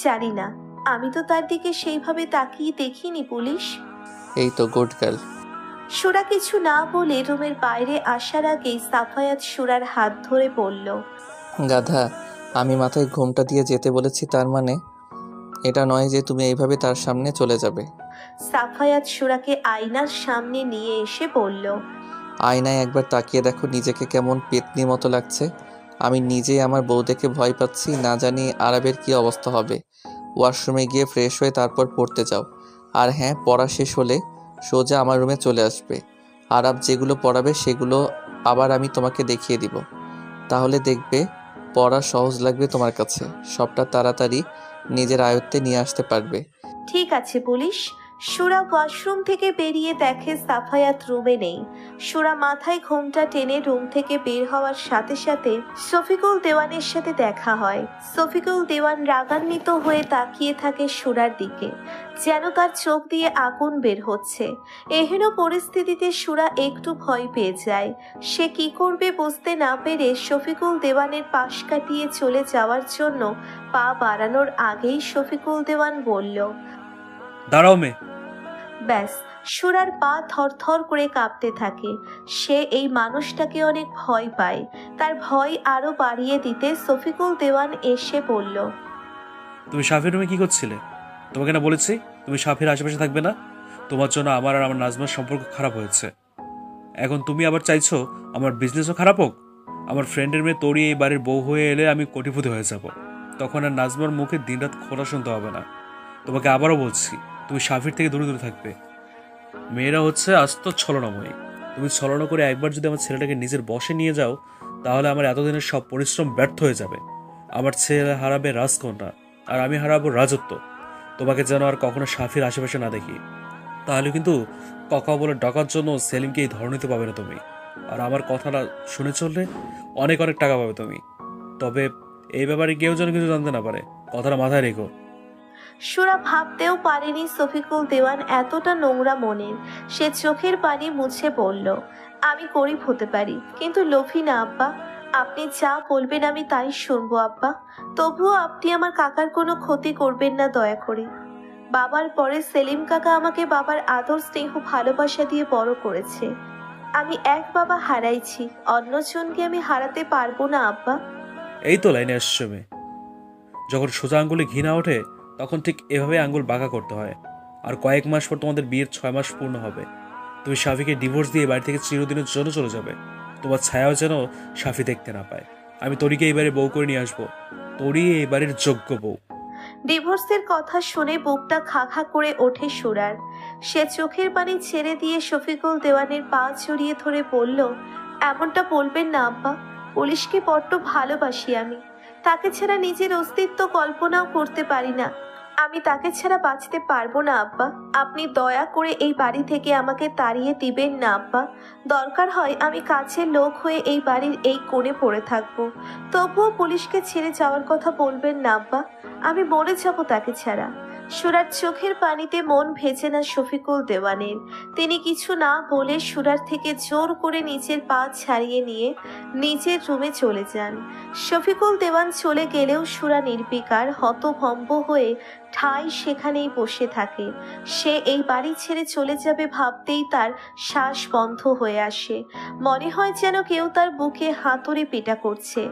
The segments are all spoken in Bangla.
জানি না, আমি তো তার দিকে সেইভাবে তাকিয়ে দেখিনি পুলিশ। এই তো গুড গার্ল। সুরা কিছু না বলে রুমের বাইরে আসার আগেই সাফায়াত সুরার হাত ধরে বলল, গাধা, আমি মাথায় ঘোমটা দিয়ে যেতে বলেছি, তার মানে এটা নয় যে তুমি এইভাবে তার সামনে চলে যাবে। সাফায়াত সুরাকে আয়নার সামনে নিয়ে এসে বলল, আয়নায় একবার তাকিয়ে দেখো নিজেকে, কেমন পেতনি মতো লাগছে। আমি নিজেই আমার বউ দেখে ভয় পাচ্ছি, না জানি আরবের কি অবস্থা হবে। ওয়াশরুমে গিয়ে ফ্রেশ হয়ে তারপর পড়তে যাও। আর হ্যাঁ, পড়া শেষ হলে সোজা আমার রুমে চলে আসবে। আরব যেগুলো পড়াবে সেগুলো আবার আমি তোমাকে দেখিয়ে দিব। তাহলে দেখবে পড়া সহজ লাগবে তোমার কাছে, সবটা তাড়াতাড়ি নিজের আয়ত্তে নিয়ে আসতে পারবে। ঠিক আছে পুলিশ। সুরা ওয়াশরুম থেকে বেরিয়ে দেখে সাফায়াত রুমে নেই। সুরা মাথায় ঘোমটা টেনে রুম থেকে বের হওয়ার সাথে সাথে শফিকুল দেওয়ানের সাথে দেখা হয়। শফিকুল দেওয়ান রাগান্বিত হয়ে তাকিয়ে থাকে সুরার দিকে, যেন তার চোখ দিয়ে আগুন বের হচ্ছে। এহেন পরিস্থিতিতে সুরা একটু ভয় পেয়ে যায়। সে কি করবে বুঝতে না পেরে শফিকুল দেওয়ানের পাশ কাটিয়ে চলে যাওয়ার জন্য পা বাড়ানোর আগেই শফিকুল দেওয়ান বলল, দাঁড়াও মেয়ে। ব্যাস, সুরার পা থরথর করে কাঁপতে থাকে। সে এই মানুষটাকে অনেক ভয় পায়। তার ভয় আরো বাড়িয়ে দিতে শফিকুল দেওয়ান এসে বলল, তুমি সাফির রুমে কি করছিলে? তোমাকে না বলেছি তুমি সাফির আশেপাশে থাকবে না? তোমার জন্য আমার আর আমার নাজমার সম্পর্ক খারাপ হয়েছে। এখন তুমি আবার চাইছো আমার বিজনেসও খারাপ হোক? আমার ফ্রেন্ডের মেয়ে তোরই এই বাড়ির বউ হয়ে এলে আমি কোটিপতি হয়ে যাব। তখন আর নাজমার মুখে দিনরাত খোলা শুনতে হবে না। তোমাকে আবারও বলছি, তুমি সাফির থেকে দূরে দূরে থাকবে। মেয়েরা হচ্ছে আস্ত ছলনাময়ী। তুমি ছলনা করে একবার যদি আমার ছেলেটাকে নিজের বশে নিয়ে যাও, তাহলে আমার এতদিনের সব পরিশ্রম ব্যর্থ হয়ে যাবে। আমার ছেলে হারাবে রাজকন্যা, আর আমি হারাবো রাজত্ব। তোমাকে যেন আর কখনো সাফির আশেপাশে না দেখি। তাহলে কিন্তু ককা বলে ডাকার জন্য সেলিমকে এই ধরনীতে পাবে না তুমি। আর আমার কথাটা শুনে চললে অনেক অনেক টাকা পাবে তুমি। তবে এই ব্যাপারে কেউ যেন কিছু জানতে না পারে, কথাটা মাথায় রেখো। সুরা ভাবতেও পারেনি শফিকুল দেওয়ান এতটা নোংরা মনের। সে চোখের পানি মুছে বলল, আমি গরিব হতে পারি, কিন্তু লোভী না আব্বা। আপনি যা বলবেন আমি তাই শুনবো আব্বা। তবুও আপনি আমার কাকার কোনো ক্ষতি করবেন না দয়া করে। বাবার পরে সেলিম কাকা আমাকে বাবার আদর স্নেহ ভালোবাসা দিয়ে বড় করেছে। আমি এক বাবা হারাইছি, অন্যজনকে আমি হারাতে পারবো না আব্বা। এই তো লাইনে আসছো মেয়ে। যখন সোজা আঙ্গুলে ঘি না ওঠে, তখন ঠিক এভাবে আঙ্গুল বাঁকা করতে হয়। আর কয়েক মাস পর তোমাদের বিয়ের 6 মাস পূর্ণ হবে। তুমি শাফিকে ডিভোর্স দিয়ে বাড়ি থেকে চিরদিনের জন্য চলে যাবে। তোমার ছায়াও যেন শাফি দেখতে না পায়। আমি তরিকে এইবারে বউ করে নিয়ে আসবো। তরি এই বাড়ির যোগ্য বউ। ডিভোর্সের কথা শুনে বুকটা খা খা করে ওঠে সুরার। সে চোখের পানি ছেড়ে দিয়ে শফিকুল দেওয়ানের পা জড়িয়ে ধরে বলল, এমনটা বলবেন না আব্বা। পুলিশকে বড্ড ভালোবাসি আমি। তাকে ছাড়া নিজের অস্তিত্ব কল্পনাও করতে পারি না। আমি তাকে ছাড়া বাঁচতে পারবো না আব্বা। আপনি দয়া করে এই বাড়ি থেকে আমাকে তাড়িয়ে দিবেন না আব্বা। দরকার হয় আমি কাছের লোক হয়ে এই বাড়ির এই কোণে পড়ে থাকবো। তবুও পুলিশকে ছেড়ে যাওয়ার কথা বলবেন না আব্বা। আমি মরে যাব তাকে ছাড়া। সুরার চোখের পানিতে মন ভেজে না শফিকুল দেওয়ানের। তিনি কিছু না বলে সুরার থেকে জোর করে নিচের পা ছাড়িয়ে নিয়ে নিজের রুমে চলে যান। শফিকুল দেওয়ান চলে গেলেও সুরা নির্বিকার হতভম্ব হয়ে ঠাই সেখানেই বসে থাকে। সে এই বাড়ি ছেড়ে চলে যাবে ভাবতেই তার শ্বাস বন্ধ হয়ে আসে। মনে হয় যেন কেউ তার বুকে হাতুড়ি পেটা করছে।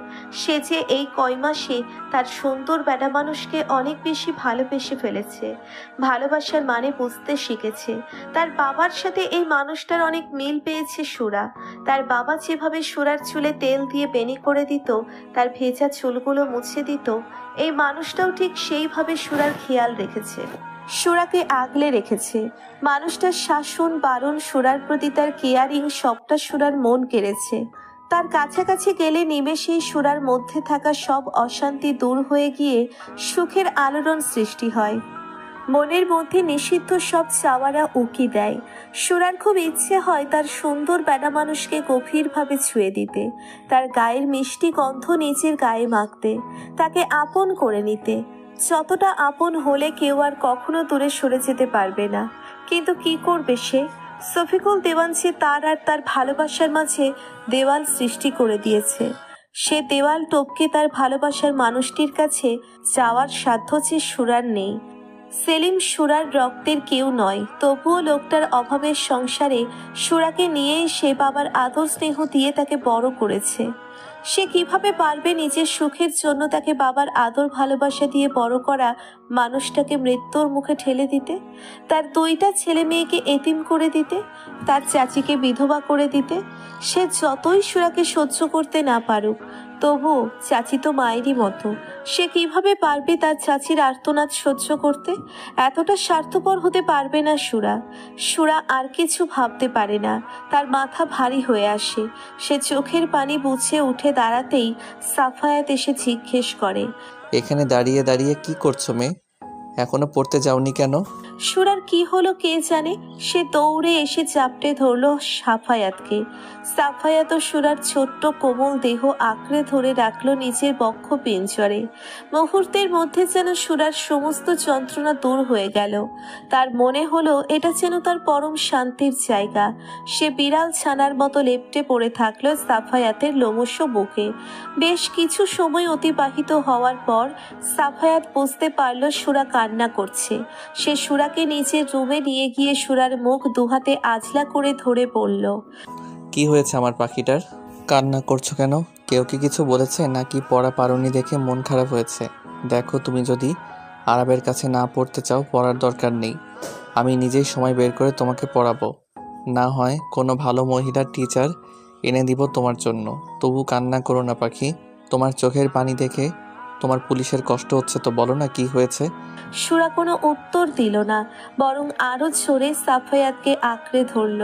সে যে এই কয় মাসে তার সুন্দর বেটা মানুষকে অনেক বেশি ভালোবেসে ফেলেছে। ভালোবাসার মানে বুঝতে শিখেছে। তার বাবার সাথে এই মানুষটার অনেক মিল পেয়েছে সুরা। তার বাবা যেভাবে সুরার চুলে তেল দিয়ে বেনি করে দিত, তার ভেজা চুলগুলো মুছে দিত, এই মানুষটাও ঠিক সেইভাবে সুরার খেয়াল রেখেছে, সুরাকে আগলে রেখেছে। মানুষটার শাসন বারণ, সুরার প্রতি তার কেয়ারিং সবটা সুরার মন কেড়েছে। তার কাছাকাছি গেলে নিমেষেই সুরার মধ্যে থাকা সব অশান্তি দূর হয়ে গিয়ে সুখের আলোড়ন সৃষ্টি হয়। মনের মধ্যে নিষিদ্ধ সব চাওয়ারা উকি দেয়। সুরার খুব ইচ্ছে হয় তার সুন্দর বেটা মানুষকে গভীরভাবে ছুঁয়ে দিতে, তার গায়ের মিষ্টি গন্ধ নিজের গায়ে মাখতে, তাকে আপন করে নিতে। যতটা আপন হলে কেউ আর কখনো দূরে সরে যেতে পারবে না। কিন্তু কি করবে সে? শফিকুল দেওয়ান যে তার আর তার ভালোবাসার মাঝে দেওয়াল সৃষ্টি করে দিয়েছে। সে দেওয়াল টপকে তার ভালোবাসার মানুষটির কাছে যাওয়ার সাধ্য যে সুরার নেই। সেলিম সুরার রক্তের কেউ নয়, তবুও লোকটার অভাবের সংসারে সুরাকে নিয়েই সে বাবার আদর স্নেহ দিয়ে তাকে বড় করেছে। সে কিভাবে পারবে নিজের সুখের জন্য তাকে বাবার আদর ভালোবাসা দিয়ে বড় করা মানুষটাকে মৃত্যুর মুখে ঠেলে দিতে, তার 2টা ছেলে মেয়েকে এতিম করে দিতে, তার চাচিকে বিধবা করে দিতে? সে যতই সুরাকে সহ্য করতে না পারুক, তবু চাচি তো মায়েরই মতো। সে কিভাবে পারবে তার চাচির আর্তনাদ সহ্য করতে? এতটা স্বার্থপর হতে পারবে না সুরা। সুরা আর কিছু ভাবতে পারে না, তার মাথা ভারী হয়ে আসে। সে চোখের পানি মুছে উঠে দাঁড়াতেই সাফায়াত এসে জিজ্ঞেস করে, এখানে দাঁড়িয়ে দাঁড়িয়ে কি করছো মেয়ে? এখনো পড়তে যাওনি কেন? সুরার কি হলো কে জানে, সে দৌড়ে এসে চাপটে ধরলো সাফায়াতকে। সাফায়াত ও সুরার ছোট্ট কোমল দেহ আঁকড়ে ধরে রাখলো নিজের বক্ষ পিঞ্জরে। মুহূর্তের মধ্যে যেন সুরার সমস্ত যন্ত্রণা দূর হয়ে গেল। তার মনে হলো এটা যেন তার পরম শান্তির জায়গা। সে বিড়াল ছানার মতো লেপ্টে পড়ে থাকলো সাফায়াতের লোমশ বুকে। বেশ কিছু সময় অতিবাহিত হওয়ার পর সাফায়াত বুঝতে পারল সুরা কান্না করছে। সে সুরাকে নিজের রুমে নিয়ে গিয়ে সুরার মুখ দুহাতে আজলা করে ধরে বলল, কি হয়েছে আমার পাখিটার? কান্না করছো কেন? কেউ কি কিছু বলেছে নাকি পড়া পারোনি দেখে মন খারাপ হয়েছে? দেখো, তুমি যদি আরবের কাছে না পড়তে চাও, পড়ার দরকার নেই। আমি নিজেই সময় বের করে তোমাকে পড়াবো। না হয় কোনো ভালো মহিলার টিচার এনে দিব তোমার জন্য। তবু কান্না করো না পাখি। তোমার চোখের পানি দেখে তোমার পুলিশের কষ্ট হচ্ছে তো বলো না কি হয়েছে? সুরা কোনো উত্তর দিল না, বরং আরো জোরে সাফায়াতকে আঁকড়ে ধরল,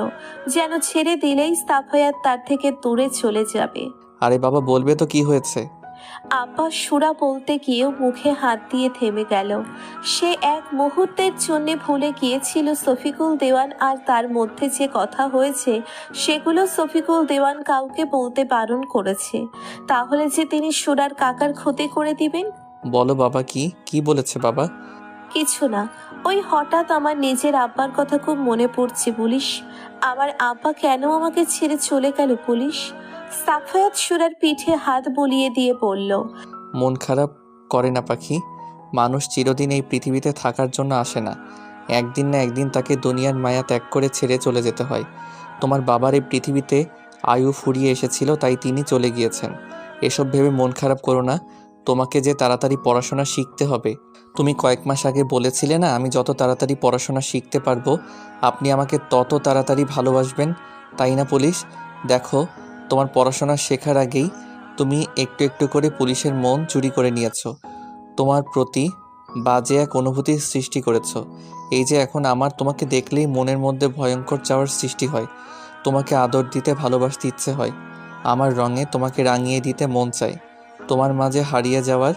যেন ছেড়ে দিলেই সাফায়াত তার থেকে দূরে চলে যাবে। আরে বাবা, বলবে তো কি হয়েছে? আব্বা সুরা বলতে গিয়েও মুখে হাত দিয়ে থেমে গেল। সে এক মুহূর্তের জন্য ভুলে গিয়েছিল শফিকুল দেওয়ান আর তার মধ্যে যে কথা হয়েছে সেগুলো শফিকুল দেওয়ান কাউকে বলতে বারণ করেছে। তাহলে যে তিনি সুরার কাকার ক্ষতি করে দিবেন। বলো বাবা, কি বলেছে বাবা? কিছু না, ওই হঠাৎ আমার নিজের আব্বার কথা খুব মনে পড়ছে পুলিশ। আমার আব্বা কেন আমাকে ছেড়ে চলে গেল পুলিশ? সাফায়াত সুরার পিঠে হাত বুলিয়ে দিয়ে বলল, মন খারাপ করে না পাখি। মানুষ চিরদিন এই পৃথিবীতে থাকার জন্য আসে না। একদিন না একদিন তাকে দুনিয়ার মায়া ত্যাগ করে ছেড়ে চলে যেতে হয়। তোমার বাবার এই পৃথিবীতে আয়ু ফুরিয়ে এসেছিল, তাই তিনি চলে গিয়েছেন। এসব ভেবে মন খারাপ করো না। তোমাকে যে তাড়াতাড়ি পড়াশোনা শিখতে হবে। তুমি কয়েক মাস আগে বলেছিলে না, আমি যত তাড়াতাড়ি পড়াশোনা শিখতে পারবো আপনি আমাকে তত তাড়াতাড়ি ভালোবাসবেন, তাই না পুলিশ? দেখো, তোমার পড়াশোনা শেখার আগেই তুমি একটু একটু করে পুলিশের মন চুরি করে নিয়েছো। তোমার প্রতি বাজে এক অনুভূতির সৃষ্টি করেছো। এই যে এখন আমার তোমাকে দেখলেই মনের মধ্যে ভয়ঙ্কর চাওয়ার সৃষ্টি হয়। তোমাকে আদর দিতে ভালোবাসতে ইচ্ছে হয়। আমার রঙে তোমাকে রাঙিয়ে দিতে মন চায়। তোমার মাঝে হারিয়ে যাওয়ার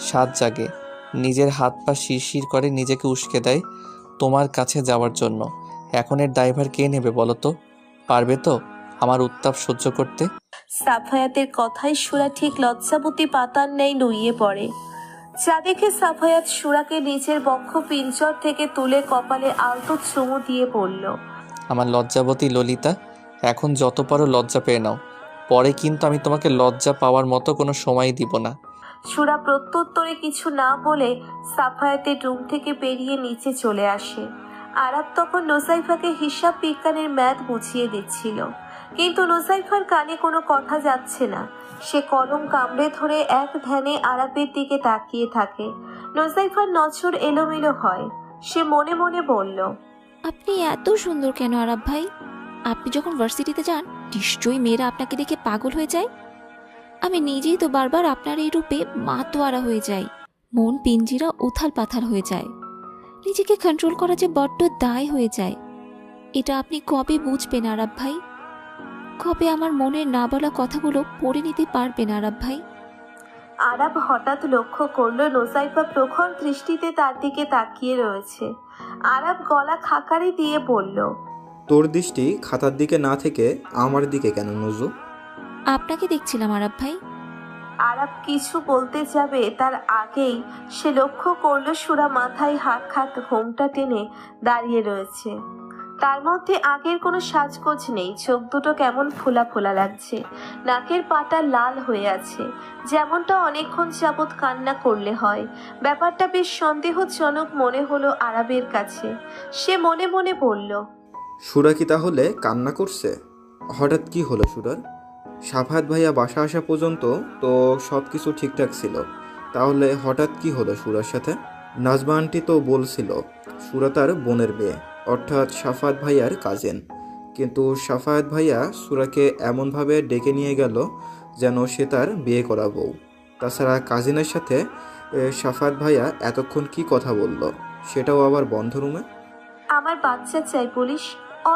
স্বাদ জাগে। নিজের হাত পা শিরশির করে নিজেকে উস্কে দেয় তোমার কাছে যাওয়ার জন্য। এখন এর দায়ভার কে নেবে বলো তো? পারবে তো আমার উত্তাপ সহ্য করতে? সাফায়াতের কথায় সুরা ঠিক লজ্জাবতী পাতার ন্যায় নুইয়ে পড়ে। যা দেখে সাফায়াত সুরাকে নিজের বক্ষ পিঞ্জর থেকে তুলে কপালে আলতো চুমু দিয়ে বলল, আমার লজ্জাবতী ললিতা, এখন যত পারো লজ্জা পেয়ে নাও। পরে কিন্তু আমি তোমাকে লজ্জা পাওয়ার মতো কোনো সময় দিব না। সুরা প্রত্যুত্তরে কিছু না বলে সাফায়াতের রুম থেকে বেরিয়ে নিচে চলে আসে। আরাব তখন নুসাইফাকে হিসাব বিজ্ঞানের ম্যাথ বুঝিয়ে দিচ্ছিল, কিন্তু নুসাইফার কানে কোনো কথা যাচ্ছে না। সে কলম কামড়ে ধরে এক ধ্যানে আরাবের দিকে তাকিয়ে থাকে। নুসাইফার নজর এলোমেলো হয়। সে মনে মনে বলল, আপনি এত সুন্দর কেন আরাব ভাই? আপনি যখন ভার্সিটিতে যান নিশ্চয়ই মেয়েরা আপনাকে দেখে পাগল হয়ে যায়। আমি নিজেই তো বারবার আপনার এই রূপে মাতোয়ারা হয়ে যাই। মন পিঞ্জিরা উথাল পাথাল হয়ে যায়। নিজেকে কন্ট্রোল করা যে বড্ড দায় হয়ে যায়। এটা আপনি কবে বুঝবেন আরাব ভাই? কবে আমার মনের না বলা কথাগুলো পড়ে নিতে পারবেন আরাব ভাই? আরাব হঠাৎ লক্ষ্য করলো নুসাইফা প্রখর দৃষ্টিতে তার দিকে তাকিয়ে রয়েছে। আরাব গলা খাকারি দিয়ে বলল, তোর দৃষ্টি খাতার দিকে না থেকে আমার দিকে কেন নজু? আপনাকে দেখছিলাম আরাব ভাই। আরাব কিছু বলতে যাবে তার আগেই সে লক্ষ্য করলো সুরা মাথায় হাত ঘোমটা টেনে দাঁড়িয়ে রয়েছে। তার মধ্যে আগের কোনো সাজগোজ নেই, চোখ দুটো কেমন ফোলা ফোলা লাগছে, নাকের পাটা লাল হয়ে আছে, যেমনটা অনেকক্ষণ যাবৎ কান্না করলে হয়। ব্যাপারটা বেশ সন্দেহজনক মনে হলো আরাবের কাছে। সে মনে মনে বলল, সুরা কি তাহলে কান্না করছে? হঠাৎ কি হলো সুরার? সাফায়াত ভাইয়া বাসা আসা পর্যন্ত তো সব কিছু ঠিকঠাক ছিল, তাহলে হঠাৎ কি হলো সুরার সাথে? নাজমা আন্টি তো বলছিল সুরা তার বোনের মেয়ে, অর্থাৎ সাফায়াত ভাইয়ার কাজিন। কিন্তু সাফায়াত ভাইয়া সুরাকে এমনভাবে ডেকে নিয়ে গেল যেন সে তার বিয়ে করা বউ। তাছাড়া কাজিনের সাথে সাফায়াত ভাইয়া এতক্ষণ কি কথা বলল, সেটাও আবার বন্ধ রুমে। আমার বাচ্চা চাই পুলিশ,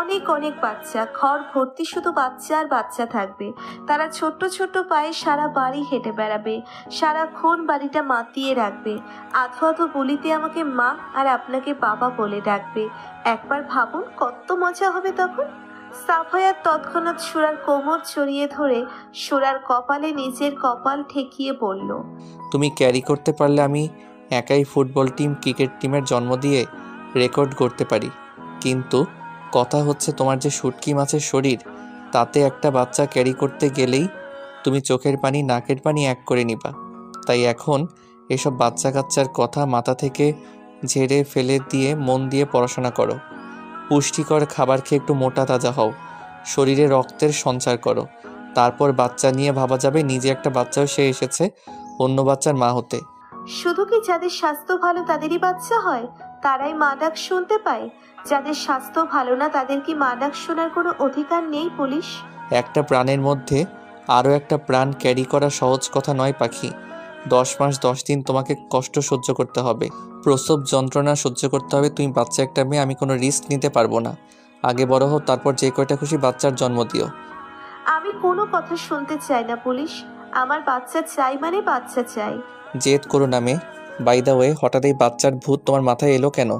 অনেক অনেক বাচ্চা, ঘর ভর্তি শুধু বাচ্চা আর বাচ্চা থাকবে। তারা ছোট্ট ছোট্ট পায়ে সারা বাড়ি হেঁটে বেড়াবে, সারাক্ষণ বাড়িটা মাতিয়ে রাখবে, আধো আধো বলিতে আমাকে মা আর আপনাকে বাবা বলে ডাকবে। একবার ভাবুন কত মজা হবে তখন। সাফায়াত তৎক্ষণাৎ সুরার কোমর জড়িয়ে ধরে সুরার কপালে নিজের কপাল ঠেকিয়ে বলল, তুমি ক্যারি করতে পারলে আমি একাই ফুটবল টিম, ক্রিকেট টিমের জন্ম দিয়ে রেকর্ড করতে পারি। কিন্তু কথা হচ্ছে তোমার যে শুটকি মাছের শরীর, তাতে একটা বাচ্চা ক্যারি করতে গেলেই তুমি চোখের পানি নাকের পানি এক করে নিবা। তাই এখন এসব বাচ্চা কাচ্চার কথা মাথা থেকে ঝেড়ে ফেলে দিয়ে মন দিয়ে পড়াশোনা করো। পুষ্টিকর খাবার খেয়ে একটু মোটা তাজা হও, শরীরে রক্তের সঞ্চার করো। তারপর বাচ্চা নিয়ে ভাবা যাবে নিজে একটা বাচ্চাও সে এসেছে অন্য বাচ্চার মা হতে। শুধু কি যাদের স্বাস্থ্য ভালো তাদেরই বাচ্চা হয়, তারাই মা ডাক শুনতে পায়? যাদের স্বাস্থ্য ভালো না তাদের কি মা ডাক শোনার কোনো অধিকার নেই পুলিশ? একটা প্রাণের মধ্যে আরও একটা প্রাণ ক্যারি করা সহজ কথা নয় পাখি। 10 মাস 10 দিন তোমাকে কষ্ট সহ্য করতে হবে, প্রসব যন্ত্রণা সহ্য করতে হবে। তুমি বাচ্চা একটা মেয়ে, আমি কোনো রিস্ক নিতে পারবো না। আগে বড় হও, তারপর যে কয়টা খুশি বাচ্চার জন্ম দিও। আমি কোনো কথা শুনতে চাই না পুলিশ, আমার বাচ্চা চাই মানে বাচ্চা চাই। জেদ করো না মেয়ে। বাই দ্য ওয়ে, হঠাৎ এই বাচ্চার ভূত তোমার মাথায় এলো কেন?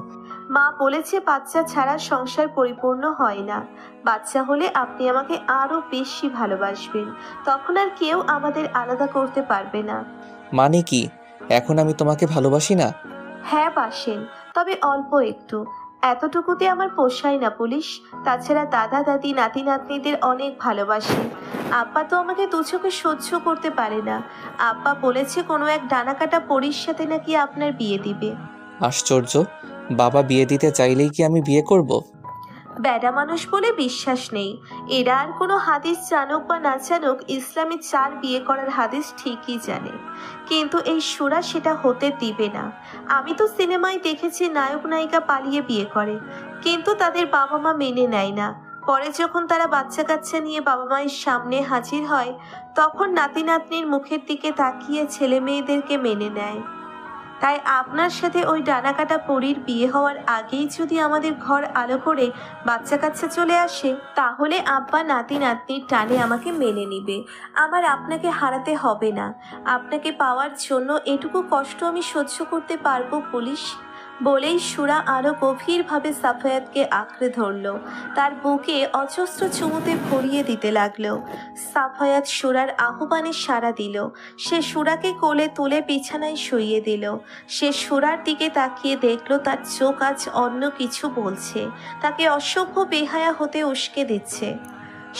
মা বলেছে বাচ্চা ছাড়া সংসার পরিপূর্ণ হয় না। বাচ্চা হলে আপনি আমাকে আরো বেশি ভালোবাসবেন, তখন আর কেউ আমাদের আলাদা করতে পারবে না। মানে কি, এখন আমি তোমাকে ভালোবাসি না? হ্যাঁ বাসেন, তবে অল্প একটু। এতটুকুতে আমার পোষায় না পুলিশ। তাছাড়া দাদা দাদি নাতি নাতনিদের অনেক ভালোবাসে। আব্বা তো আমাকে দু চোখে সহ্য করতে পারে না। আব্বা বলেছে কোনো এক ডানাকাটা পরীর সাথে নাকি আপনার বিয়ে দিবে। আশ্চর্য, বাবা বিয়ে দিতে চাইলেই কি আমি বিয়ে করব? বেডা মানুষ বলে বিশ্বাস নেই। এরা আর কোনো হাদিস জানুক বা না জানুক, ইসলামে 4 বিয়ে করার হাদিস ঠিকই জানে। কিন্তু এই সুরা সেটা হতে দিবে না। আমি তো সিনেমায় দেখেছি নায়ক নায়িকা পালিয়ে বিয়ে করে, কিন্তু তাদের বাবা মা মেনে নেয় না। পরে যখন তারা বাচ্চা কাচ্চা নিয়ে বাবা মায়ের সামনে হাজির হয়, তখন নাতি নাতনির মুখের দিকে তাকিয়ে ছেলে মেয়েদেরকে মেনে নেয়। তাই আপনার সাথে ওই ডানাকাটা পরীর বিয়ে হওয়ার আগেই যদি আমাদের ঘর আলো করে বাচ্চা কাচ্চা চলে আসে, তাহলে আব্বা নাতি নাতনির টানে আমাকে মেনে নিবে। আমার আপনাকে হারাতে হবে না। আপনাকে পাওয়ার জন্য এটুকু কষ্ট আমি সহ্য করতে পারবো পুলিশ। বলেই সুরা আরো গভীরভাবে সাফায়াতকে আঁকড়ে ধরল, তার বুকে অজস্র চুমুতে ভরিয়ে দিতে লাগলো। সাফায়াত সুরার আহ্বানে সাড়া দিল। সে সুরাকে কোলে তুলে বিছানায় শুইয়ে দিল। সে সুরার দিকে তাকিয়ে দেখল তার চোখ আজ অন্য কিছু বলছে, তাকে অসভ্য বেহায়া হতে উস্কে দিচ্ছে।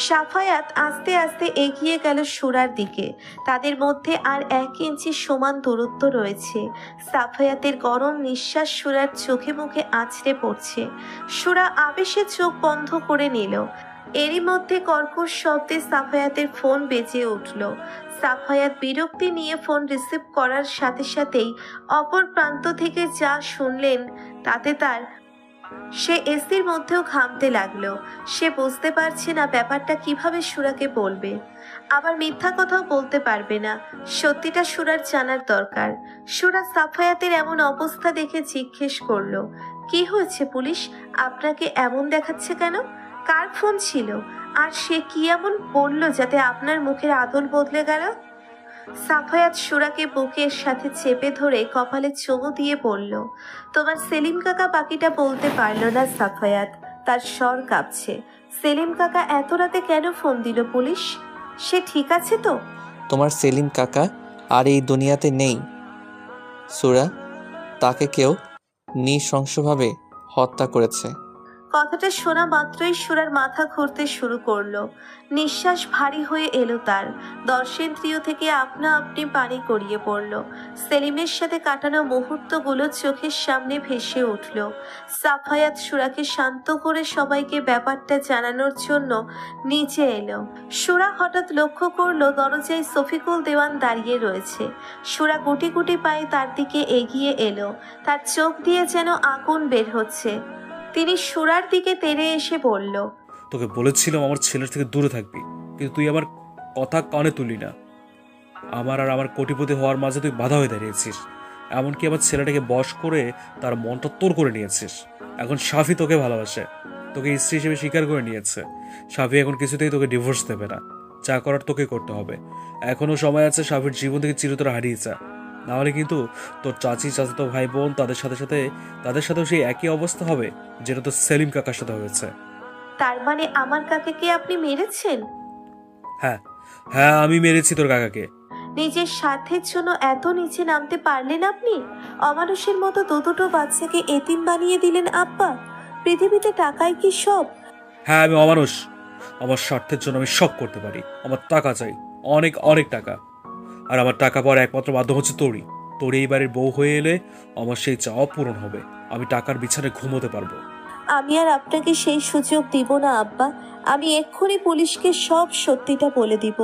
সাফায়াত আস্তে আস্তে এগিয়ে গেল সুরার দিকে। তাদের মধ্যে আর 1 ইঞ্চি সমান দূরত্ব রয়েছে। সাফায়াতের গরম নিঃশ্বাস সুরার চোখে মুখে আছড়ে পড়ছে। সুরা আবেশে চোখ বন্ধ করে নিল। এরই মধ্যে কর্কশ শব্দে সাফায়াতের ফোন বেজে উঠল। সাফায়াত বিরক্তি নিয়ে ফোন রিসিভ করার সাথে সাথেই অপর প্রান্ত থেকে যা শুনলেন তাতে সে এসির মধ্যেও ঘামতে লাগলো। সে বুঝতে পারছে না ব্যাপারটা কিভাবে সুরাকে বলবে। আবার মিথ্যা কথাও বলতে পারবে না। সত্যিটা সুরার জানার দরকার। সুরা সাফায়াতের এমন অবস্থা দেখে জিজ্ঞেস করলো, কি হয়েছে পুলিশ? আপনাকে এমন দেখাচ্ছে কেন? কার ফোন ছিল? আর সে কি এমন বললো যাতে আপনার মুখের আদল বদলে গেল? সাফায়াত সুরাকে বুকের সাথে চেপে ধরে কপালে চুমু দিয়ে বলল, তোমার সেলিম কাকা বাকিটা বলতে পারলো না সাফায়াত, তার স্বর কাঁপছে। সেলিম কাকা এত রাতে কেন ফোন দিল পুলিশ? সে ঠিক আছে তো? তোমার সেলিম কাকা আর এই দুনিয়াতে নেই সুরা, তাকে কেউ নৃশংসভাবে হত্যা করেছে। কথাটা শোনা মাত্রই সুরার মাথা ঘুরতে শুরু করলো। নিঃশ্বাস ভারী হয়ে এলো তার, দর্শেন্দ্রিয় থেকে আপনা আপনি পানি গড়িয়ে পড়ল। সেলিমের সাথে কাটানো মুহূর্তগুলো চোখের সামনে ভেসে উঠল। সাফায়াত সুরাকে শান্ত করে সবাইকে ব্যাপারটা জানানোর জন্য নিচে এলো। সুরা হঠাৎ লক্ষ্য করলো দরজায় শফিকুল দেওয়ান দাঁড়িয়ে রয়েছে। সুরা গুটি গুটি পায়ে তার দিকে এগিয়ে এলো। তার চোখ দিয়ে যেন আগুন বের হচ্ছে। তিনি সুরার দিকে তেড়ে এসে বলল, তোকে বলেছিলাম আমার ছেলের থেকে দূরে থাকবি, কিন্তু তুই আমার কথা কানে তুলি না। আমার আর আমার কোটিপতি হওয়ার মাঝে তুই বাধা হয়ে দাঁড়িয়েছিস। এমনকি আমার ছেলেটাকে বশ করে তার মনটা তোর করে নিয়েছিস। এখন সাফি তোকে ভালোবাসে, তোকে স্ত্রী হিসেবে স্বীকার করে নিয়েছে। সাফি এখন কিছুতেই তোকে ডিভোর্স দেবে না, যা করার তোকে করতে হবে। এখনো সময় আছে, সাফির জীবন থেকে চিরতরে হারিয়ে যা, নাহলে কিন্তু তোর চাচি চাচাতো ভাই বোন তাদের সাথেও সেই একই অবস্থা হবে যেটা তোর সেলিম কাকার সাথে হয়েছে। তার মানে আমার কাকাকে আপনি মেরেছেন? হ্যাঁ হ্যাঁ, আমি মেরেছি তোর কাকাকে। নিজের স্বার্থের জন্য এত নিচে নামতে পারলেন আপনি? অমানুষের মতো দুটো বাচ্চাকে এতিম বানিয়ে দিলেন আব্বা। পৃথিবীতে টাকাই কি সব? হ্যাঁ, আমি অমানুষ। আমার স্বার্থের জন্য আমি সব করতে পারি। আমার টাকা চাই, অনেক অনেক টাকা। আর আমার টাকা পাওয়ার একমাত্র মাধ্যম হচ্ছে তোরই। তোর এই বাড়ির বউ হয়ে এলে আমার সেই চাওয়া পূরণ হবে। আমি টাকার বিছানায় ঘুমোতে পারবো। আমি আর আপনাকে সেই সুযোগ দিব না আব্বা। আমি এক্ষুনি পুলিশকে সব সত্যিটা বলে দিব।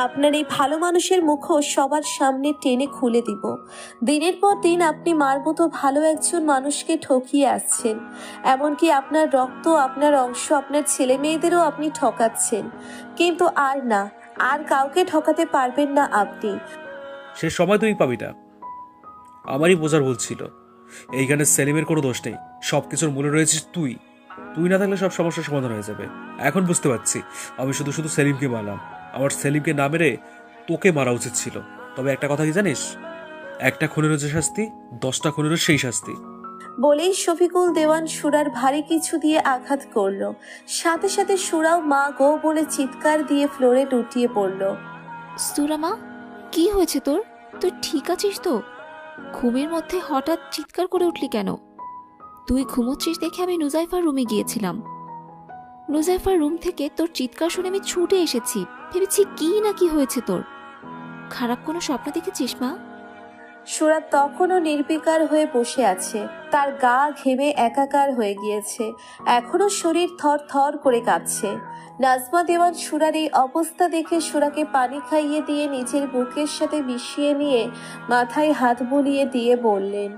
আপনার এই ভালো মানুষের মুখও সবার সামনে টেনে খুলে দিব। দিনের পর দিন আপনি মার মতো ভালো একজন মানুষকে ঠকিয়ে আসছেন। এমনকি আপনার রক্ত, আপনার অংশ, আপনার ছেলে মেয়েদেরও আপনি ঠকাচ্ছেন। কিন্তু আর কাউকে ঠকাতে পারবেন না আপনি। সে সময় তুই পাবি না। আমারই বোঝার ভুল ছিল। এইখানে সেলিমের কোনো দোষ নেই, সবকিছুর মূলে রয়েছিস তুই। তুই না থাকলে সব সমস্যার সমাধান হয়ে যাবে। এখন বুঝতে পারছি আমি শুধু শুধু সেলিমকে মারলাম। আমার সেলিমকে না মেরে তোকে মারা উচিত ছিল। তবে একটা কথা কি জানিস, একটা খুনেরও যে শাস্তি, 10টা খুনেরও সেই শাস্তি। বলেই শফিকুল দেওয়ান সুরার ভারী কিছু দিয়ে আঘাত করলো। সাথে সাথে সুরাও মা গো বলে চিৎকার দিয়ে ফ্লোরে লুটিয়ে পড়ল। সুরা মা, কি হয়েছে তোর? তুই ঠিক আছিস তো? ঘুমের মধ্যে হঠাৎ চিৎকার করে উঠলি কেন? তুই ঘুমোচ্ছিস দেখে আমি নুজাইফার রুমে গিয়েছিলাম। নুজাইফার রুম থেকে তোর চিৎকার শুনে আমি ছুটে এসেছি। ভেবেছি কি না কি হয়েছে তোর। খারাপ কোনো স্বপ্ন দেখেছিস মা? সুরা তখনও নির্বিকার হয়ে বসে আছে। তার গা ঘেমে একাকার হয়ে গিয়েছে। এখনো শরীর থর থর করে কাঁপছে। নাজমা দেওয়ান সুরার এই অবস্থা দেখে সুরাকে পানি খাইয়ে দিয়ে নিজের বুকের সাথে মিশিয়ে নিয়ে মাথায় হাত বুলিয়ে দিয়ে বললেন,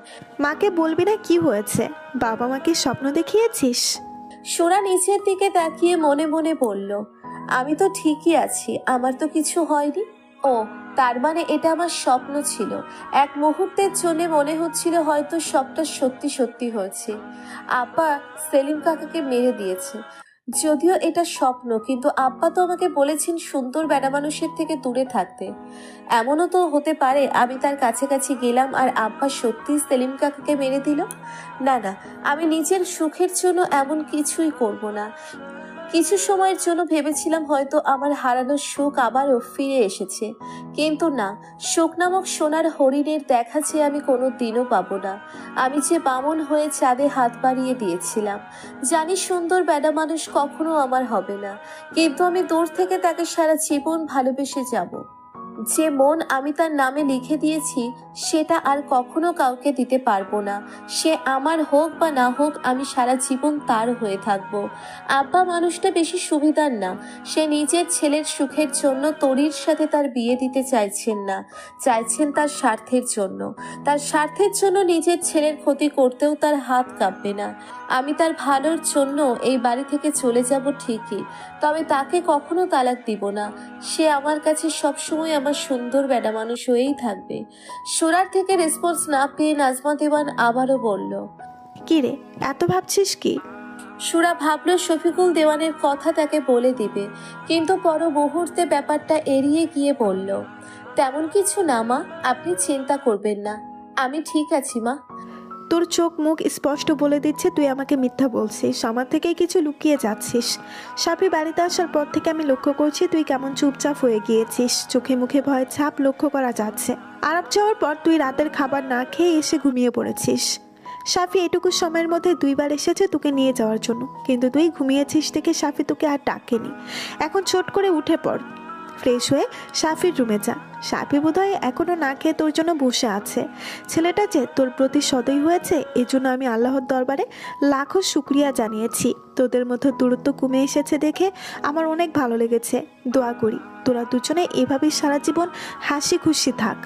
মাকে বলবি না কি হয়েছে? বাবা মাকে স্বপ্ন দেখিয়েছিস? সুরা নিচের দিকে তাকিয়ে মনে মনে বলল, আমি তো ঠিকই আছি, আমার তো কিছু হয়নি। ও, তার মানে এটা আমার স্বপ্ন ছিল। এক মুহূর্তের জন্য মনে হচ্ছিল হয়তো সবটা সত্যি সত্যি হয়েছে। আব্বা সেলিম কাকাকে মেরে দিয়েছে। যদিও এটা স্বপ্ন, কিন্তু আব্বা তো আমাকে বলেছেন সুন্দর বেড়া মানুষের থেকে দূরে থাকতে। এমনও তো হতে পারে আমি তার কাছাকাছি গেলাম আর আব্বা সত্যি সেলিম কাকাকে মেরে দিল। না, আমি নিজের সুখের জন্য এমন কিছুই করব না। কিছু সময়ের জন্য ভেবেছিলাম হয়তো আমার হারানো সুখ আবারও ফিরে এসেছে, কিন্তু না, সুখ নামক সোনার হরিণের দেখা যে আমি কোনো দিনও পাবো না। আমি যে বামন হয়ে চাঁদে হাত বাড়িয়ে দিয়েছিলাম, জানি সুন্দর বেডা মানুষ কখনো আমার হবে না, কিন্তু আমি দূর থেকে তাকে সারা জীবন ভালোবেসে যাব। যে মন আমি তার নামে লিখে দিয়েছি সেটা আর কখনো কাউকে দিতে পারবো না। সে আমার হোক বা না হোক, আমি সারা জীবন তার হয়ে থাকবো। আব্বা মানুষটা বেশি সুবিধার না। সে নিজের ছেলের সুখের জন্য তরির সাথে তার বিয়ে দিতে চাইছেন না, চাইছেন তার স্বার্থের জন্য। তার স্বার্থের জন্য নিজের ছেলের ক্ষতি করতেও তার হাত কাঁপবে না। আমি তার ভালোর জন্য এই বাড়ি থেকে চলে যাব ঠিকই, তবে তাকে কখনো তালাক দিব না। সে আমার কাছে সবসময় আমার সুন্দর বেডা মানুষ হয়েই থাকবে। সুরার থেকে রেসপন্স না পেয়ে নাজমা দেওয়ান আবারও বলল, কি রে, এত ভাবছিস কি? সুরা ভাবলো শফিকুল দেওয়ানের কথা তাকে বলে দিবে, কিন্তু পর মুহূর্তে ব্যাপারটা এড়িয়ে গিয়ে বলল, তেমন কিছু না মা, আপনি চিন্তা করবেন না, আমি ঠিক আছি মা। তোর চোখ মুখ স্পষ্ট বলে দিচ্ছে তুই আমাকে মিথ্যা বলছিস, আমার থেকে কিছু লুকিয়ে যাচ্ছিস। সাফি বাড়িতে আসার পর থেকে আমি লক্ষ্য করছি তুই কেমন চুপচাপ হয়ে গিয়েছিস। চোখে মুখে ভয়ের ছাপ লক্ষ্য করা যাচ্ছে। আরব যাওয়ার পর তুই রাতের খাবার না খেয়ে এসে ঘুমিয়ে পড়েছিস। সাফি এটুকু সময়ের মধ্যে 2বার এসেছে তোকে নিয়ে যাওয়ার জন্য, কিন্তু তুই ঘুমিয়েছিস দেখে সাফি তোকে আর ডাকেনি। এখন ছোট করে উঠে পড়, ফ্রেশ হয়ে সাফির রুমে যা। সাফি বোধহয় এখনো না খেয়ে তোর জন্য বসে আছে। ছেলেটা যে তোর প্রতি সদয় হয়েছে, এজন্য আমি আল্লাহর দরবারে লাখো শুক্রিয়া জানিয়েছি। তোদের মধ্যে দূরত্ব কমে এসেছে দেখে আমার অনেক ভালো লেগেছে। দোয়া করি তোরা দুজনে এভাবেই সারা জীবন হাসি খুশি থাক।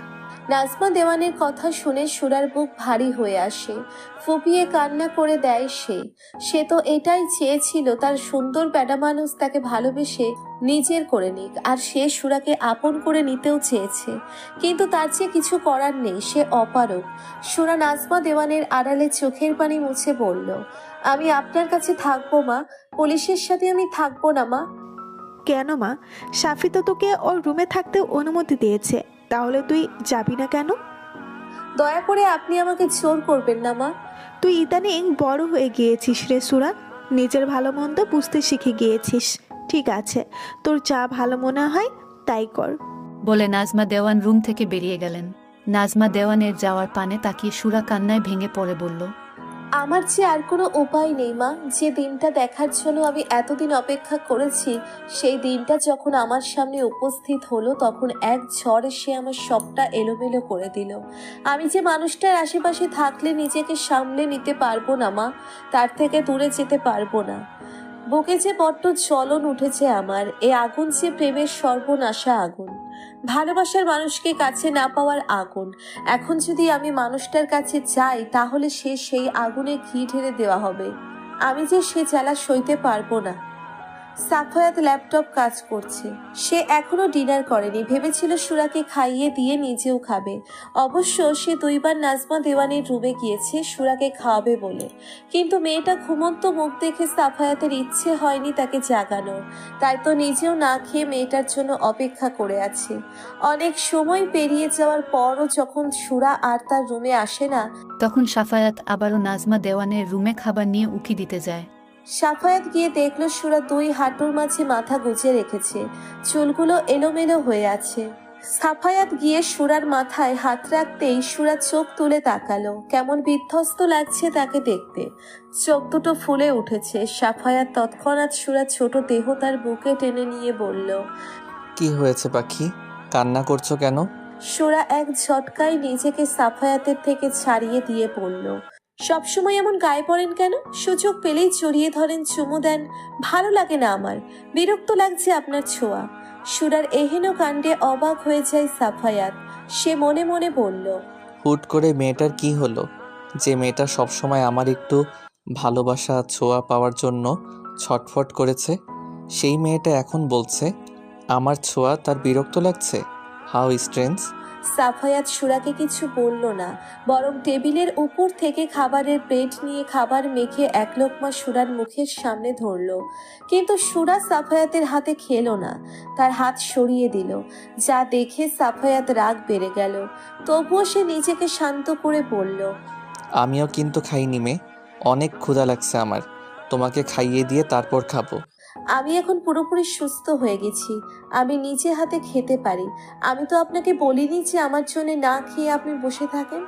নাজমা দেওয়ানের কথা শুনে সুরার বুক ভারী হয়ে আসে, ফুপিয়ে কান্না করে দেয় সে তো এটাই চেয়েছিল, তার সুন্দর বেটা মানুষ তাকে ভালোবেসে নিজের করে নিক, আর সে সুরাকে আপন করে নিতেও চেয়েছে, কিন্তু তার যে কিছু করার নেই, সে অপারক। সুরা নাজমা দেওয়ানের আড়ালে চোখের পানি মুছে বলল, আমি আপনার কাছে থাকবো মা, পুলিশের সাথে আমি থাকবো না মা। কেন মা? সাফি তো তোকে ওর রুমে থাকতে অনুমতি দিয়েছে, তাহলে তুই যাবি না কেন? দয়া করে আপনি আমাকে জোর করবেন না মা। তুই ইদানিং বড় হয়ে গিয়েছিস রে সুরা, নিজের ভালো মন্দ বুঝতে শিখে গিয়েছিস। ঠিক আছে, তোর যা ভালো মনে হয় তাই কর। বলে নাজমা দেওয়ান রুম থেকে বেরিয়ে গেলেন। নাজমা দেওয়ানের যাওয়ার পানে তাকিয়ে সুরা কান্নায় ভেঙে পড়ে বলল, আমার যে আর কোনো উপায় নেই মা, যে দিনটা দেখার জন্য আমি এতদিন অপেক্ষা করেছি, সেই দিনটা যখন আমার সামনে উপস্থিত হলো, তখন এক ঝড়ে সে আমার সবটা এলোমেলো করে দিল। আমি যে মানুষটার আশেপাশে থাকলে নিজেকে সামলে নিতে পারবো না মা, তার থেকে দূরে যেতে পারবো না। বুকে যে বড্ড জ্বলন উঠেছে আমার, এ আগুন যে প্রেমের সর্বনাশা আগুন, ভালোবাসার মানুষকে কাছে না পাওয়ার আগুন। এখন যদি আমি মানুষটার কাছে যাই, তাহলে সেই আগুনে ঘি ঢেলে দেওয়া হবে। আমি যে সে জ্বালা সইতে পারবো না। সাফায়াত ল্যাপটপ কাজ করছে, সে এখনো ডিনার করেনি, ভেবেছিল সুরাকে খাইয়ে দিয়ে নিজেও খাবে। অবশ্য সে 2বার নাজমা দেওয়ানের রুমে গিয়েছে সুরাকে খাওয়াবে বলে, কিন্তু মেয়েটা ঘুমন্ত মুখ দেখে সাফায়াতের ইচ্ছে হয়নি তাকে জাগানোর, তাই তো নিজেও না খেয়ে মেয়েটার জন্য অপেক্ষা করে আছে। অনেক সময় পেরিয়ে যাওয়ার পরও যখন সুরা আর তার রুমে আসে না, তখন সাফায়াত আবারও নাজমা দেওয়ানের রুমে খাবার নিয়ে উকি দিতে যায়। সাফায়াত গিয়ে দেখলো সুরা 2 হাঁটুর মাঝে মাথা গুজে রেখেছে, চুলগুলো এলোমেলো হয়ে আছে। সাফায়াত গিয়ে সুরার মাথায় হাত রাখতেই সুরা চোখ তুলে তাকালো, কেমন বিধ্বস্ত লাগছে তাকে দেখতে, চোখ দুটো ফুলে উঠেছে। সাফায়াত তৎক্ষণাৎ সুরার ছোট দেহ তার বুকে টেনে নিয়ে বলল, কি হয়েছে পাখি, কান্না করছো কেন? সুরা এক ঝটকায় নিজেকে সাফায়াতের থেকে ছাড়িয়ে দিয়ে বলল, সবসময় এমন গায়ে পড়েন কেন? সুযোগ পেলেই জড়িয়ে ধরেন, চুমু দেন, ভালো লাগে না আমার, বিরক্ত লাগছে আপনার ছোঁয়া। সুরার এহেন কাণ্ডে অবাক হয়ে যায় সাফায়াত, সে মনে মনে বলল, হুট করে মেয়েটার কি হলো, যে মেয়েটা সবসময় আমার একটু ভালোবাসা ছোঁয়া পাওয়ার জন্য ছটফট করেছে, সেই মেয়েটা এখন বলছে আমার ছোঁয়া তার বিরক্ত লাগছে। How strange. সাফায়াত সুরাকে কিছু বলল না, বরং টেবিলের উপর থেকে খাবারের প্লেট নিয়ে খাবার মেখে এক লোকমা সুরার মুখের সামনে ধরলো, কিন্তু সুরা সাফায়াতের হাতে খেলো না, তার হাত সরিয়ে দিল। যা দেখে সাফায়াত রাগ বেড়ে গেল, তবুও সে নিজেকে শান্ত করে বলল, আমিও কিন্তু খাইনি মে, অনেক ক্ষুধা লাগছে আমার, তোমাকে খাইয়ে দিয়ে তারপর খাবো। আমি এখন পুরোপুরি সুস্থ হয়ে গেছি, আমি নিজে হাতে খেতে পারি। আমি তো আপনাকে বলিনি যে আমার জন্য না খেয়ে আপনি বসে থাকেন।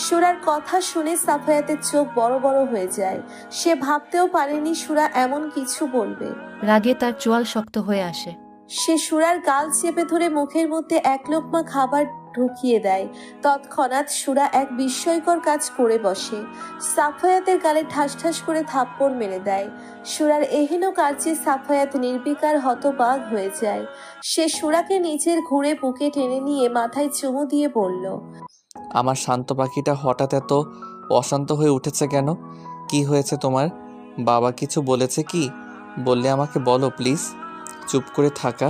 সুরার কথা শুনে সাফায়াতের চোখ বড় বড় হয়ে যায়, সে ভাবতেও পারেনি সুরা এমন কিছু বলবে। রাগে তার চোয়াল শক্ত হয়ে আসে। সে সুরার গাল চেপে ধরে মুখের মধ্যে এক লোকমা খাবার ঢুকিয়ে দেয়। তৎক্ষণাৎ সুরা এক বিস্ময়কর কাজ করে বসে, সাফায়াতের গালে ঠাস ঠাস করে থাপ্পড় মেরে দেয়। সুরার এহেন কার্যে সাফায়াত নির্বিকার হতবাক হয়ে যায়। সে সুরাকে নিচের ঘুরে বুকে টেনে নিয়ে মাথায় চুমু দিয়ে বলল, আমার শান্ত পাখিটা হঠাৎ এত অশান্ত হয়ে উঠেছে কেন? কি হয়েছে তোমার? বাবা কিছু বলেছে কি? বললে আমাকে বলো প্লিজ। চুপ করে থাকা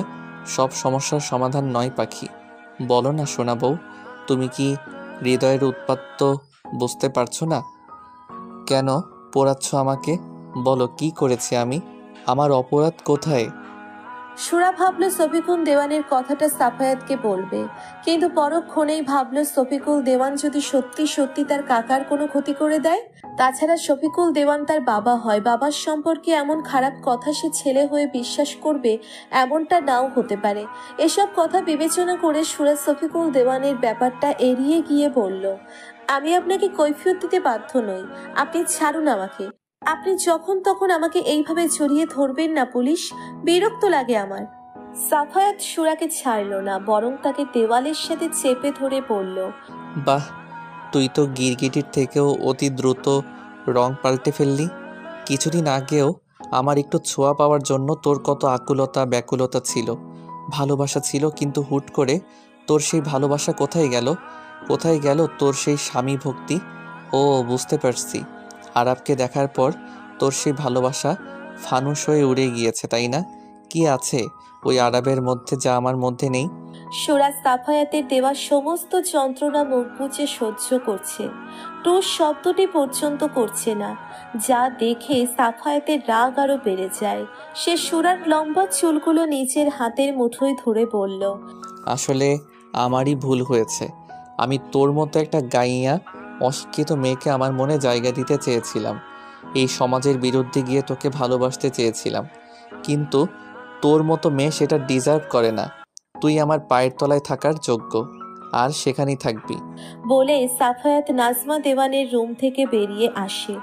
সব সমস্যার সমাধান নয় পাখি, বলো না সোনা বউ। তুমি কি হৃদয়ের উৎপাত বুঝতে পারছো না? কেন পোড়াচ্ছ আমাকে? বলো কি করেছি আমি? আমার অপরাধ কোথায়? সুরা ভাবলো শফিকুল দেওয়ানের কথাটা সাফায়াতকে বলবে, কিন্তু পরক্ষণেই ভাবলো শফিকুল দেওয়ান যদি সত্যি সত্যি তার কাকার কোনো ক্ষতি করে দেয়। তাছাড়া শফিকুল দেওয়ান তার বাবা হয়, বাবার সম্পর্কে এমন খারাপ কথা সে ছেলে হয়ে বিশ্বাস করবে এমনটা নাও হতে পারে। এসব কথা বিবেচনা করে সুরা শফিকুল দেওয়ানের ব্যাপারটা এড়িয়ে গিয়ে বলল, আমি আপনাকে কৈফিয়ত দিতে বাধ্য নই। আপনি ছাড়ুন আমাকে। আপনি যখন তখন আমাকে এইভাবে জড়িয়ে ধরবেন না পুলিশ, বিরক্ত লাগে আমার। সাফায়াত সুরাকে ছাড়ল না, বরং তাকে দেওয়ালের সাথে চেপে ধরে বলল, বাহ, তুই তো গিরগিটির থেকেও অতি দ্রুত রং পাল্টে ফেললি। কিছুদিন আগেও আমার একটু ছোঁয়া পাওয়ার জন্য তোর কত আকুলতা ব্যাকুলতা ছিল, ভালোবাসা ছিল, কিন্তু হুট করে তোর সেই ভালোবাসা কোথায় গেল? কোথায় গেল তোর সেই স্বামী ভক্তি? ও, বুঝতে পারছি, আরাবকে দেখার পর তোর সেই ভালোবাসা ফানুস হয়ে উড়ে গিয়েছে, তাই না? কি আছে ওই আরাবের মধ্যে যা আমার মধ্যে নেই? সুরা সাফায়াতের দেওয়া সমস্ত যন্ত্রণা মুখ বুজে সহ্য করছে, টুস শব্দটি পর্যন্ত করছে না, যা দেখে সাফায়াতের রাগ আরো বেড়ে যায়। সে সুরার লম্বা চুলগুলো নিজের হাতের মুঠোয় ধরে বলল, আসলে আমারই ভুল হয়েছে। আমি তোর মতো একটা গাইয়া অশিক্ষিত মেয়েকে আমার মনে জায়গা দিতে চেয়েছিলাম, এই সমাজের বিরুদ্ধে গিয়ে তোকে ভালোবাসতে চেয়েছিলাম, কিন্তু তোর মতো মেয়ে সেটা ডিজার্ভ করে না। তুই আমার পায়ের তলায় থাকার যোগ্য, আর সেখানেই থাকবি। বলে সাফায়াত নাজমা দেওয়ানের রুম থেকে বেরিয়ে আসে।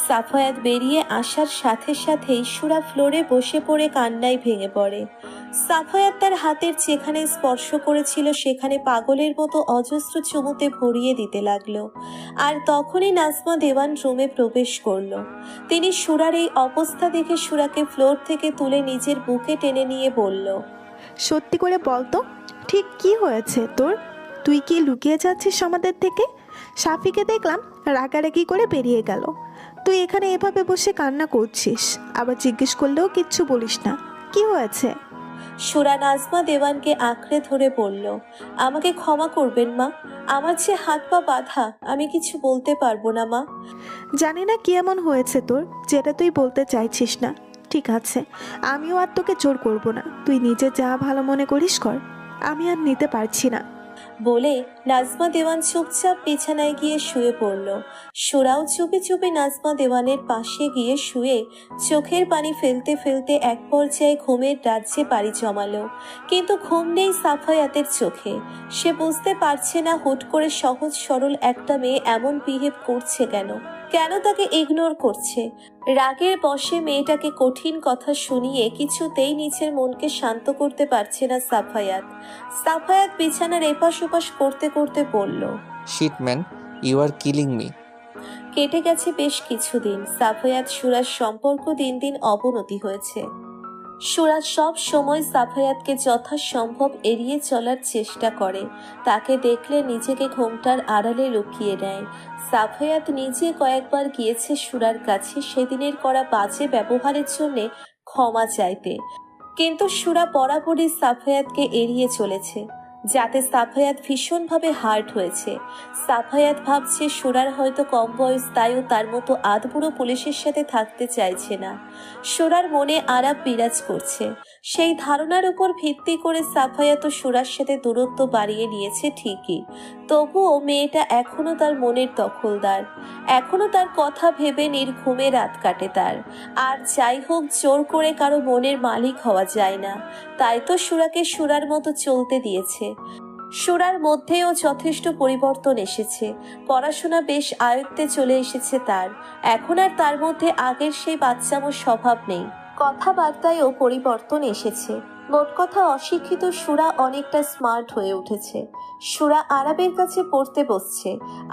সাফায়াত বেরিয়ে আসার সাথে সাথেই সুরা ফ্লোরে বসে পড়ে কান্নায় ভেঙে পড়ে। সাফায়াত তার হাতের যেখানে স্পর্শ করেছিল সেখানে পাগলের মতো অজস্র চুমুতে ভরিয়ে দিতে লাগলো। আর তখনই নাজমা দেওয়ান রুমে প্রবেশ করলো। তিনি সুরার এই অবস্থা দেখে সুরাকে ফ্লোর থেকে তুলে নিজের বুকে টেনে নিয়ে বলল, সত্যি করে বল তো, ঠিক কি হয়েছে তোর? তুই কি লুকিয়ে যাচ্ছিস আমাদের থেকে? সাফিকে দেখলাম রাগারাগি করে বেরিয়ে গেল, তুই এখানে এভাবে বসে কান্না করছিস, আবার জিজ্ঞেস করলেও কিচ্ছু বলিস না। কি হয়েছে? সুরা নাজমা দেওয়ানকে আঁকড়ে ধরে বলল, আমাকে ক্ষমা করবেন মা, আমার যে হাত পা বাঁধা, আমি কিছু বলতে পারবো না মা। জানি না কি এমন হয়েছে তোর যেটা তুই বলতে চাইছিস না। ঠিক আছে, আমিও আর তোকে জোর করব না, তুই নিজে যা ভালো মনে করিস কর, আমি আর নিতে পারছি না। বলে নাজমা দেওয়ান চুপচাপ বিছানায় গিয়ে শুয়ে পড়ল। সুরাও চুপি চুপি নাজমা দেওয়ানের পাশে গিয়ে শুয়ে চোখের পানি ফেলতে ফেলতে এক পর্যায়ে ঘুমের রাজ্যে পাড়ি জমালো। কিন্তু ঘুম নেই সাফায়াতের চোখে। সে বুঝতে পারছে না হুট করে সহজ সরল একটা মেয়ে এমন বিহেভ করছে কেন, কেন তাকে ইগনোর করছে। রাগের বশে মেয়েটাকে কঠিন কথা শুনিয়ে কিছুতেই নিজের মনকে শান্ত করতে পারছে না সাফায়াত। সাফায়াত বিছানার এপাশ ওপাশ করতে করতে বলল, shit man, you are killing me. কেটে গেছে বেশ কিছুদিন। সাফায়াত সুরার সম্পর্ক দিন দিন অবনতি হয়েছে। সুরাজ সব সময় সাফায়াতকে যথাসম্ভব এড়িয়ে চলার চেষ্টা করে। তাকে দেখলে নিজেকে ঘোমটার আড়ালে লুকিয়ে নেয়। সাফায়াত নিজে কয়েকবার গিয়েছে সুরার কাছে সেদিনের করা বাজে ব্যবহারের জন্যে ক্ষমা চাইতে, কিন্তু সুরা বরাবরই সাফায়াতকে এড়িয়ে চলেছে, যাতে সাফায়াত ভীষণভাবে হার্ট হয়েছে। সাফায়াত ভাবছে সুরার হয়তো কম বয়স, তাইও তার মতো আধবুড়ো পুলিশের সাথে থাকতে চাইছে না। সুরার মনে আরাপ বিরাজ করছে। সেই ধারণার উপর ভিত্তি করে সাফায়াত ও সুরার সাথে দূরত্ব বাড়িয়ে নিয়েছে ঠিকই, তবুও মেয়েটা এখনো তার মনের দখলদার। এখনো তার কথা ভেবে নির্ঘুমে রাত কাটে তার। আর যাই হোক, জোর করে কারো মনের মালিক হওয়া যায় না, তাই তো সুরাকে সুরার মতো চলতে দিয়েছে। সুরার মধ্যেও যথেষ্ট পরিবর্তন এসেছে। পড়াশোনা বেশ আয়ত্তে চলে এসেছে তার। এখন আর তার মধ্যে আগের সেই বাচ্চামো স্বভাব নেই। কথাবার্তায়ও পরিবর্তন এসেছে। মোট কথা, অশিক্ষিত সুরা অনেকটা স্মার্ট হয়ে উঠেছে। সুরা আরাবের কাছে পড়তে বসছে।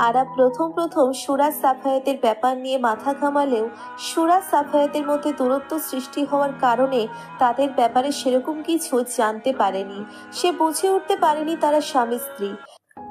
আরাব প্রথম প্রথম সুরা সাফায়াতের ব্যাপার নিয়ে মাথা ঘামালেও সুরা সাফায়াতের মধ্যে দূরত্ব সৃষ্টি হওয়ার কারণে তাদের ব্যাপারে সেরকম কিছু জানতে পারেনি। সে বুঝে উঠতে পারেনি তারা স্বামী স্ত্রী।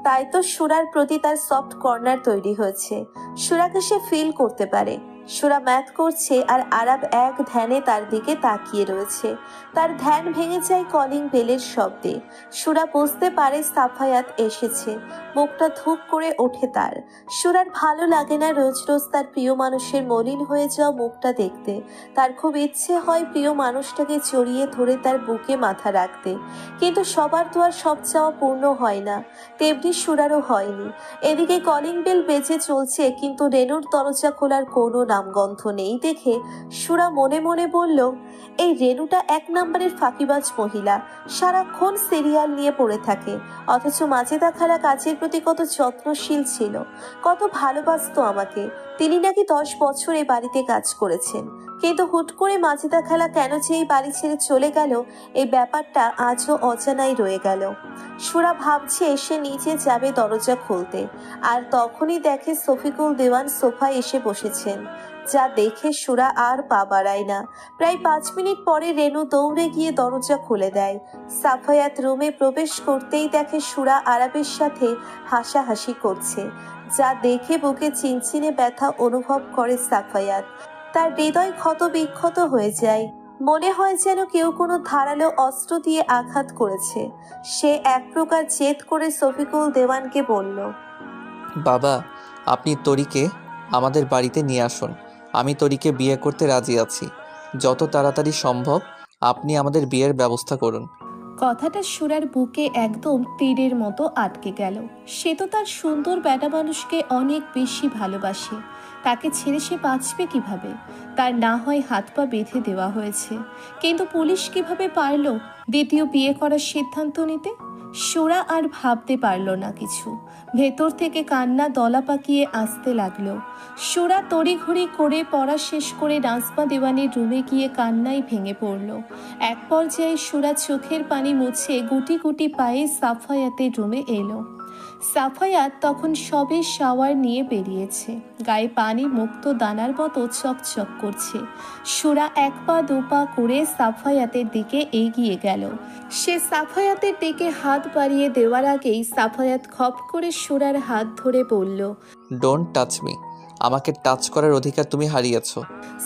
তাই তো সুরার প্রতি তার সফট কর্নার তৈরি হয়েছে। সুরাকে সে ফিল করতে পারে। সুরা ম্যাথ করছে আর আরাব এক ধ্যানে তার দিকে তাকিয়ে রয়েছে। তার ধ্যান ভেঙে যায় কলিং বেলের শব্দে। সুরা বুঝতে পারে সাফায়াত এসেছে। মুখটা ধূপ করে ওঠে তার। সুরার ভালো লাগে না রোজ রোজ তার প্রিয় মানুষের মলিন হয়ে যাওয়া মুখটা দেখতে। তার খুব ইচ্ছে হয় প্রিয় মানুষটাকে জড়িয়ে ধরে তার বুকে মাথা রাখতে, কিন্তু সবার তো আর সব চাওয়া পূর্ণ হয় না, তেমনি সুরারও হয়নি। এদিকে কলিং বেল বেজে চলছে, কিন্তু রেনুর দরজা খোলার কোনো নামগন্ধ নেই দেখে সুরা মনে মনে বলল, এই রেনুটা 1 নম্বরের ফাঁকিবাজ মহিলা, সারাক্ষণ সিরিয়াল নিয়ে পড়ে থাকে, অথচ মাজেদা খালা কাজের প্রতি কত যত্নশীল ছিল, কত ভালোবাসতো আমাকে। তিনি নাকি 10 বছর এই বাড়িতে কাজ করেছেন, কিন্তু হুট করে মাজেদা খালা কেন যে এই বাড়ি ছেড়ে চলে গেল, এই ব্যাপারটা আজও অজানাই রয়ে গেল। সুরা ভাবছে সে নিচে যাবে দরজা খুলতে, আর তখনই দেখে শফিকুল দেওয়ান সোফায় এসে বসেছেন। যা দেখে সুরা আর পা বাড়ায় না। প্রায় 5 মিনিট পরে রেনু দৌড়ে গিয়ে দরজা খুলে দেয়। সাফায়াত রুমে প্রবেশ করতেই দেখে সুরা আরাবের সাথে হাসাহাসি করছে, যা দেখে বুকে চিনচিনে ব্যথা অনুভব করে সাফায়াত। তার হৃদয় ক্ষত বিক্ষত হয়ে যায়, মনে হয় যেন কেউ কোনো ধারালো অস্ত্র দিয়ে আঘাত করেছে। সে এক প্রকার জেদ করে শফিকুল দেওয়ানকে বলল, বাবা, আপনি তরিকে আমাদের বাড়িতে নিয়ে আসুন। আমি তরিকে বিয়ে করতে রাজি আছি। যত তাড়াতাড়ি সম্ভব আপনি আমাদের বিয়ের ব্যবস্থা করুন। কথাটা সুরার বুকে একদম তীরের মতো আটকে গেল। সে তো তার সুন্দর বেটা মানুষকে অনেক বেশি ভালোবাসে, তাকে ছেড়ে সে বাঁচবে কিভাবে? তার না হয় হাত পা বেঁধে দেওয়া হয়েছে, কিন্তু পুলিশ কিভাবে পারল দ্বিতীয় বিয়ে করার সিদ্ধান্ত নিতে? সুরা আর ভাবতে পারল না কিছু। ভেতর থেকে কান্না দলা পাকিয়ে আসতে লাগলো। সুরা তড়িঘড়ি করে পড়া শেষ করে নাজমা দেওয়ানের রুমে গিয়ে কান্নায় ভেঙে পড়ল। এক পর্যায়ে সুরা চোখের পানি মুছে গুটি গুটি পায়ে সাফায়াতের রুমে এলো। সাফায়াত তখন সবে শাওয়ার নিয়ে বেরিয়েছে, গায়ে পানি মুক্ত দানার মতো চকচক করছে। সুরা 1 পা 2 পা করে সাফায়াতের দিকে এগিয়ে গেল। সে সাফায়াতের দিকে হাত বাড়িয়ে দেওয়ার আগেই সাফায়াত খপ করে সুরার হাত ধরে বলল, ডোন্ট টাচ মি। আমাকে টাচ করার অধিকার তুমি হারিয়েছো।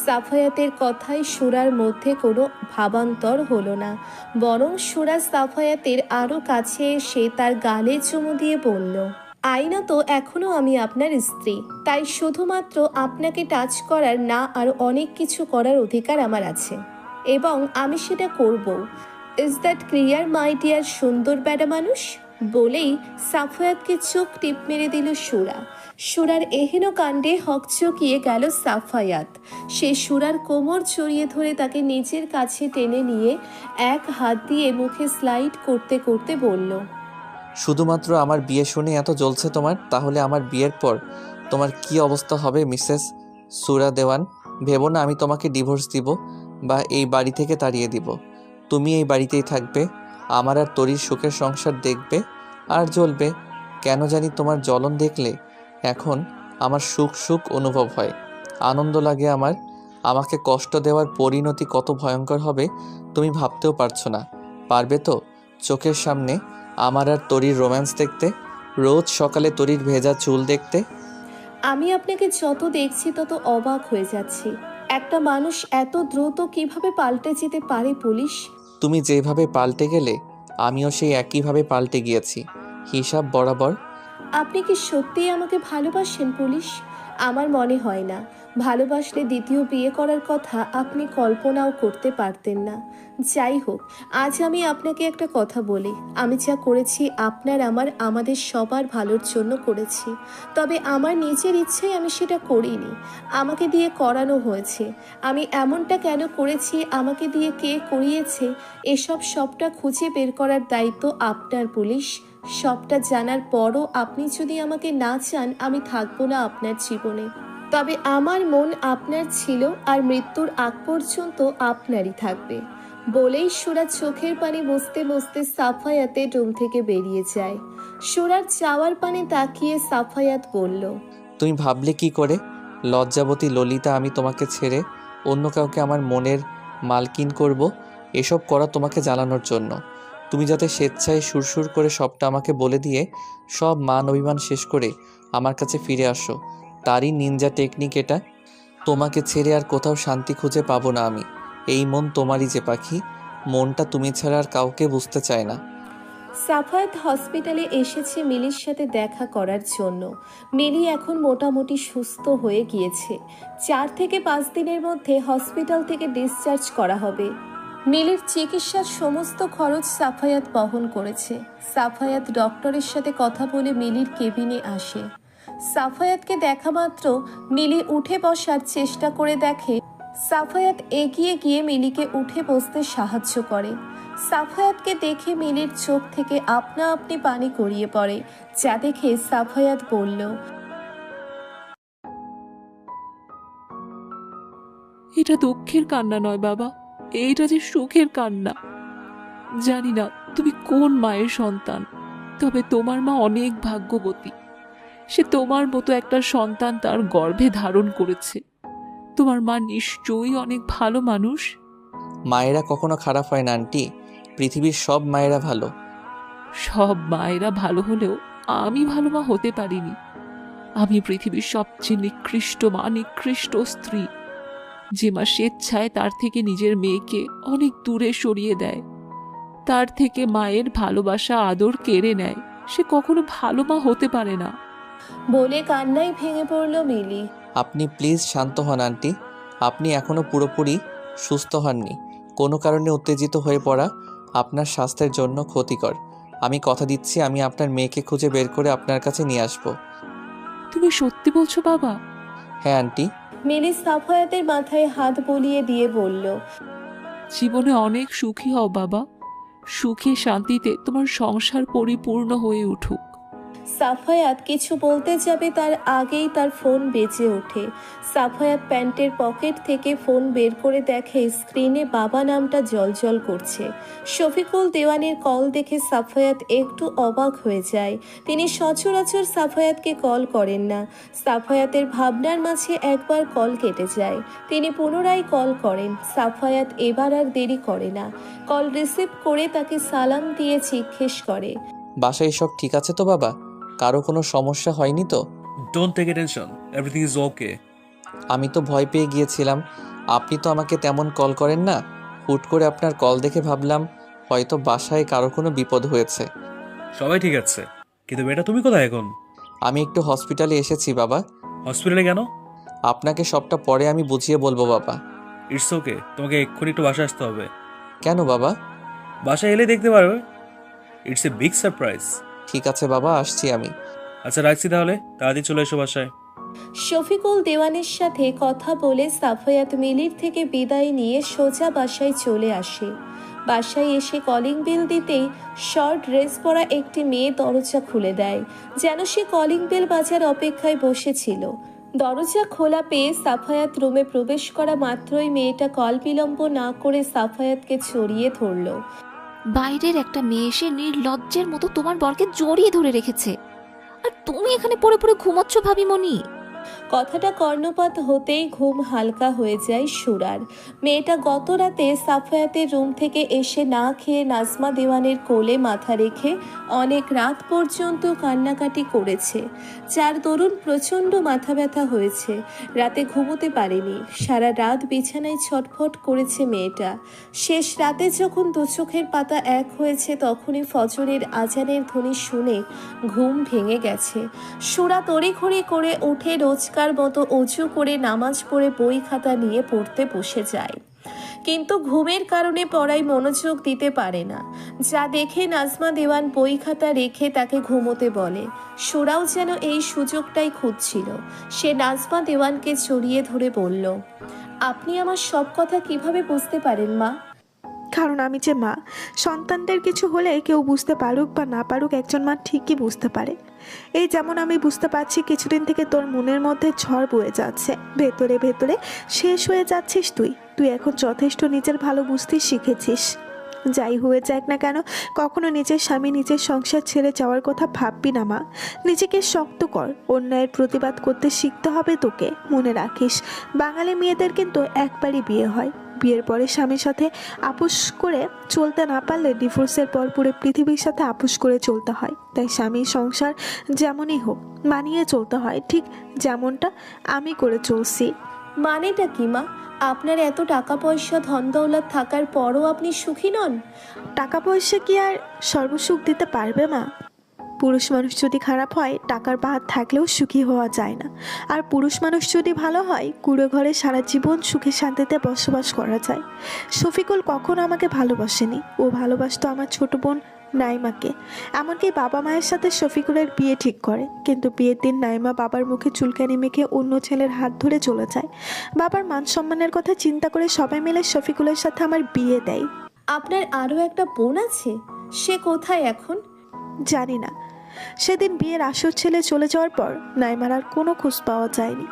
সাফায়াতের কথায় সুরার মধ্যে কোনো ভাবান্তর হলো না, বরং সুরা সাফায়াতের আরো কাছে এসে তার গালে চুমু দিয়ে বলল, আইনত এখনো আমি আপনার স্ত্রী, তাই শুধুমাত্র আপনাকে টাচ করার না, আরো অনেক কিছু করার অধিকার আমার আছে, এবং আমি সেটা করব। Is that clear my dear সুন্দর বেটা মানুষ? বলেই সাফায়াতকে চোখ টিপ মেরে দিল সুরা। সুরার এহেন কাণ্ডে হকচকিয়ে গেল সাফায়াত। সে সুরার কোমর জড়িয়ে ধরে তাকে নিজের কাছে টেনে নিয়ে এক হাত দিয়ে মুখে স্লাইড করতে করতে বলল, শুধুমাত্র আমার বিয়ে শুনে এত জ্বলছে তোমার, তাহলে আমার বিয়ের পর তোমার কি অবস্থা হবে মিসেস সুরা দেওয়ান? ভেবো না আমি তোমাকে ডিভোর্স দিব বা এই বাড়ি থেকে তাড়িয়ে দিব। তুমি এই বাড়িতেই থাকবে, আমার আর তরির সুখের সংসার দেখবে আর জ্বলবে। কেন জানি তোমার জ্বলন দেখলে এখন আমার সুখ সুখ অনুভব হয়, আনন্দ লাগে আমার। আমাকে কষ্ট দেওয়ার পরিণতি কত ভয়ঙ্কর হবে তুমি ভাবতেও পারছো না। পারবে তো চোখের সামনে আমার আর তরির রোম্যান্স দেখতে, রোজ সকালে তরির ভেজা চুল দেখতে? আমি আপনাকে যত দেখছি তত অবাক হয়ে যাচ্ছি। একটা মানুষ এত দ্রুত কিভাবে পাল্টে যেতে পারে পুলিশ? তুমি যেভাবে পাল্টে গেলে আমিও সেই একইভাবে পাল্টে গিয়েছি, হিসাব বরাবর। আপনি কি সত্যিই আমাকে ভালোবাসেন পুলিশ? আমার মনে হয় না। ভালোবাসলে দ্বিতীয় বিয়ে করার কথা আপনি কল্পনাও করতে পারতেন না। যাই হোক, আজ আমি আপনাকে একটা কথা বলি। আমি যা করেছি আপনার আমাদের সবার ভালোর জন্য করেছি। তবে আমার নিজের ইচ্ছায় আমি সেটা করিনি, আমাকে দিয়ে করানো হয়েছে। আমি এমনটা কেন করেছি, আমাকে দিয়ে কে করিয়েছে, এসব সবটা খুঁজে বের করার দায়িত্ব আপনার পুলিশ। সবটা জানার পরও আপনি যদি আমাকে না চান, আমি থাকবো না আপনার জীবনে। তবে আমার মন আপনার ছিল, আর মৃত্যুর আগ পর্যন্ত আপনারই থাকবে। বলেই সুরা চোখের পানি মুছতে মুছতে সাফায়াতের রুম থেকে বেরিয়ে যায়। সুরার চাওয়ার পানে তাকিয়ে সাফায়াত বলল, তুমি ভাবলে কি করে লজ্জাবতী ললিতা আমি তোমাকে ছেড়ে অন্য কাউকে আমার মনের মালকিন করব? এসব করা তোমাকে জ্বালানোর জন্য। তুমি যাতে স্বেচ্ছায় সুরসুর করে সবটা আমাকে বলে দিয়ে সব মান অভিমান শেষ করে আমার কাছে ফিরে আসো, তারই নিনজা টেকনিক এটা। তোমাকে ছেড়ে আর কোথাও শান্তি খুঁজে পাবো না আমি। এই মন তোমারই যে পাখি, মনটা তুমি ছাড়া আর কাউকে বুঝতে চায় না। সাফায়াত হসপিটালে এসেছে মিলির সাথে দেখা করার জন্য। মিলি এখন মোটামুটি সুস্থ হয়ে গিয়েছে। 4 থেকে 5 দিনের মধ্যে হসপিটাল থেকে ডিসচার্জ করা হবে। মিলির চিকিৎসার সমস্ত খরচ সাফায়াত বহন করেছে। সাফায়াত ডক্টরের সাথে কথা বলে মিলির কেবিনে আসে। সাফায়াতকে দেখা মাত্র মিলি উঠে বসার চেষ্টা করে দেখে সাফায়াত এগিয়ে গিয়ে মিলিকে উঠে বসতে সাহায্য করে। সাফায়াতকে দেখে মিলির চোখ থেকে আপনা আপনি পানি গড়িয়ে পড়ে, যা দেখে সাফায়াত বলল, এটা দুঃখের কান্না নয় বাবা, এটা যে সুখের কান্না। জানি না তুমি কোন মায়ের সন্তান, তবে তোমার মা অনেক ভাগ্যবতী। সে তোমার মতো একটা সন্তান তার গর্ভে ধারণ করেছে। তোমার মা নিশ্চয়ই অনেক ভালো মানুষ। মায়েরা কখনো খারাপ হয় না আন্টি, পৃথিবীর সব মায়েরা ভালো। সব মায়েরা ভালো হলেও আমি ভালো মা হতে পারিনি। আমি পৃথিবীর সবচেয়ে নিকৃষ্ট মা, নিকৃষ্ট স্ত্রী। যে মা স্বেচ্ছায় তার থেকে নিজের মেয়েকে অনেক দূরে সরিয়ে দেয়, তার থেকে মায়ের ভালোবাসা আদর কেড়ে নেয়, সে কখনো ভালো মা হতে পারে না। বলে কান্নায় ভেঙে পড়ল মিলি। আপনি প্লিজ শান্ত হন আন্টি, আপনি এখনো পুরোপুরি সুস্থ হননি। কোনো কারণে উত্তেজিত হয়ে পড়া আপনার স্বাস্থ্যের জন্য ক্ষতিকর। আমি কথা দিচ্ছি আমি আপনার মেয়েকে খুঁজে বের করে আপনার কাছে নিয়ে আসব। তুমি সত্যি বলছো বাবা? হ্যাঁ আন্টি। মিলি সাফায়াতের মাথায় হাত বুলিয়ে দিয়ে বলল, জীবনে অনেক সুখী হও বাবা, সুখে শান্তিতে তোমার সংসার পরিপূর্ণ হয়ে উঠুক। সাফায়াত কিছু বলতে যাবে তার আগেই তার ফোন বেজে ওঠে। সাফায়াত প্যান্টের পকেট থেকে ফোন বের করে দেখে স্ক্রিনে বাবা নামটা জ্বলজ্বল করছে। শফিকুল দেওয়ানের কল দেখে সাফায়াত একটু অবাক হয়ে যায়। তিনি সচরাচর সাফায়াতকে কল করেন না। সাফায়াতের ভাবনার মাঝে একবার কল কেটে যায়। তিনি পুনরায় কল করেন। সাফায়াত এবার আর দেরি করে না, কল রিসিভ করে তাকে সালাম দিয়ে জিজ্ঞেস করে, বাসায় সব ঠিক আছে তো বাবা? কারো কোনো সমস্যা হয়নি তো? Don't take a tension, everything is okay. আমি তো ভয় পেয়ে গিয়েছিলাম, আপনি তো আমাকে তেমন কল করেন না। হুট করে আপনার কল দেখে ভাবলাম হয়তো বাসায় কারো কোনো বিপদ হয়েছে। সবাই ঠিক আছে, কিন্তু বেটা তুমি কোথায় এখন? আমি একটু হসপিটালে এসেছি বাবা। হসপিটালে কেন? আপনাকে সবটা পরে আমি বুঝিয়ে বলবো বাবা। ইটস ওকে, তোমাকে এক্ষুনি একটু বাসায় আসতে হবে। কেন বাবা? বাসায় এলে দেখতে পারবে, ইটস এ বিগ সারপ্রাইজ। ঠিক আছে বাবা, আসছি আমি। আচ্ছা রাখছি তাহলে, তাড়াতাড়ি চলে এসো বাসায়। শফিকুল দেওয়ানের সাথে কথা বলে সাফায়াত মিলির থেকে বিদায় নিয়ে সোজা বাসায় চলে আসে। বাসায় এসে কলিং বেল দিতেই শর্ট ড্রেস পরা একটি মেয়ে দরজা খুলে দেয়, যেন সে কলিং বেল বাজার অপেক্ষায় বসেছিল। দরজা খোলা পেয়ে সাফায়াত রুমে প্রবেশ করা মাত্রই মেয়েটা কল বিলম্ব না করে সাফায়াতকে জড়িয়ে ধরল। বাইরের একটা মেয়ে এসে নির্লজ্জের মতো তোমার বরকে জড়িয়ে ধরে রেখেছে, আর তুমি এখানে পড়ে পড়ে ঘুমাচ্ছ ভাবিমণি। কথাটা কর্ণপাত হতেই ঘুম হালকা হয়ে যায় সুরার। মেয়েটা গত রাতে সাফায়াতের রুম থেকে এসে না খেয়ে নাজমা দেওয়ানের কোলে মাথা রেখে অনেক রাত পর্যন্ত কান্নাকাটি করেছে, যার দরুন প্রচণ্ড মাথা ব্যথা হয়েছে। রাতে ঘুমোতে পারেনি, সারা রাত বিছানায় ছটফট করেছে মেয়েটা। শেষ রাতে যখন দু চোখের পাতা এক হয়েছে তখনই ফজরের আজানের ধ্বনি শুনে ঘুম ভেঙে গেছে। সুরা তড়িঘড়ি করে উঠে রোজকার মতো অজু করে নামাজ পড়ে বই খাতা নিয়ে পড়তে বসে যায়, কিন্তু ঘুমের কারণে পড়ায় মনোযোগ দিতে পারে না। যা দেখে নাজমা দেওয়ান বই খাতা রেখে তাকে ঘুমোতে বলে। সুরাও যেন এই সুযোগটাই খুঁজছিল। সে নাজমা দেওয়ানকে জড়িয়ে ধরে বলল, আপনি আমার সব কথা কিভাবে বুঝতে পারেন মা? কারণ আমি যে মা, সন্তানদের কিছু হলে কেউ বুঝতে পারুক বা না পারুক একজন মা ঠিকই বুঝতে পারে। এই যেমন আমি বুঝতে পারছি কিছুদিন থেকে তোর মনের মধ্যে ঝড় বয়ে যাচ্ছে, ভেতরে ভেতরে শেষ হয়ে যাচ্ছিস তুই। তুই এখন যথেষ্ট নিজের ভালো বুঝতে শিখেছিস। যাই হয়ে যাক না কেন, কখনো নিজের স্বামী নিজের সংসার ছেড়ে যাওয়ার কথা ভাববি না মা। নিজেকে শক্ত কর, অন্যায়ের প্রতিবাদ করতে শিখতে হবে তোকে। মনে রাখিস, বাঙালি মেয়েদের কিন্তু একবারই বিয়ে হয়, বিয়ের পরে স্বামীর সাথে আপোষ করে চলতে না পারলে ডিভোর্সের পর পুরো পৃথিবীর সাথে আপোষ করে চলতে হয়। তাই স্বামীর সংসার যেমনই হোক মানিয়ে চলতে হয়, ঠিক যেমনটা আমি করে চলছি। মানেটা কি মা? আপনার এত টাকা পয়সা ধন দৌলত থাকার পরও আপনি সুখী নন? টাকা পয়সা কি আর সর্বসুখ দিতে পারবে মা? পুরুষ মানুষ যদি খারাপ হয় টাকার বাহার থাকলেও সুখী হওয়া যায় না, আর পুরুষ মানুষ যদি ভালো হয় কুড়ে ঘরে সারা জীবন সুখে শান্তিতে বসবাস করা যায়। শফিকুল কখনো আমাকে ভালোবাসেনি, ও ভালোবাসতো আমার ছোট বোন নাইমাকে। এমনকি বাবা মায়ের সাথে শফিকুলের বিয়ে ঠিক করে, কিন্তু বিয়ের দিন নাইমা বাবার মুখে চুলকানি মেখে অন্য ছেলের হাত ধরে চলে যায়। বাবার মান সম্মানের কথা চিন্তা করে সবাই মিলে শফিকুলের সাথে আমার বিয়ে দেয়। আপনার আরও একটা বোন আছে, সে কোথায় এখন? জানি না। সেদিন বিয়ের আসর ছেলে চলে যাওয়ার পর নাইমার আর কোনো খোঁজ পাওয়া যায়নি।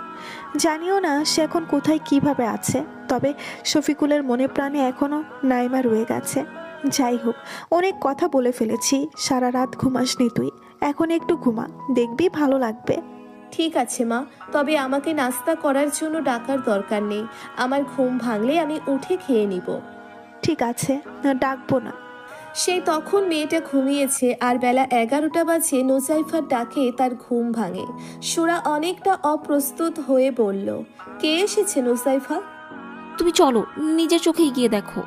জানিও না সে এখন কোথায় কিভাবে আছে, তবে শফিকুলের মনে প্রাণে এখনও নাইমা রয়ে গেছে। যাই হোক, অনেক কথা বলে ফেলেছি। সারা রাত ঘুমাসনি তুই, এখন একটু ঘুমা, দেখবি ভালো লাগবে। ঠিক আছে মা, তবে আমাকে নাস্তা করার জন্য ডাকার দরকার নেই। আমার ঘুম ভাঙলে আমি উঠে খেয়ে নিব। ঠিক আছে, ডাকবো না। সে তখন মেয়েটা ঘুমিয়েছে আর বেলা 11টা বাজে নুসাইফার ডাকে তার ঘুম ভাঙে। সুরা অনেকটা অপ্রস্তুত হয়ে বলল, কে এসেছে নুসাইফা? তুমি চলো, নিজের চোখেই গিয়ে দেখো।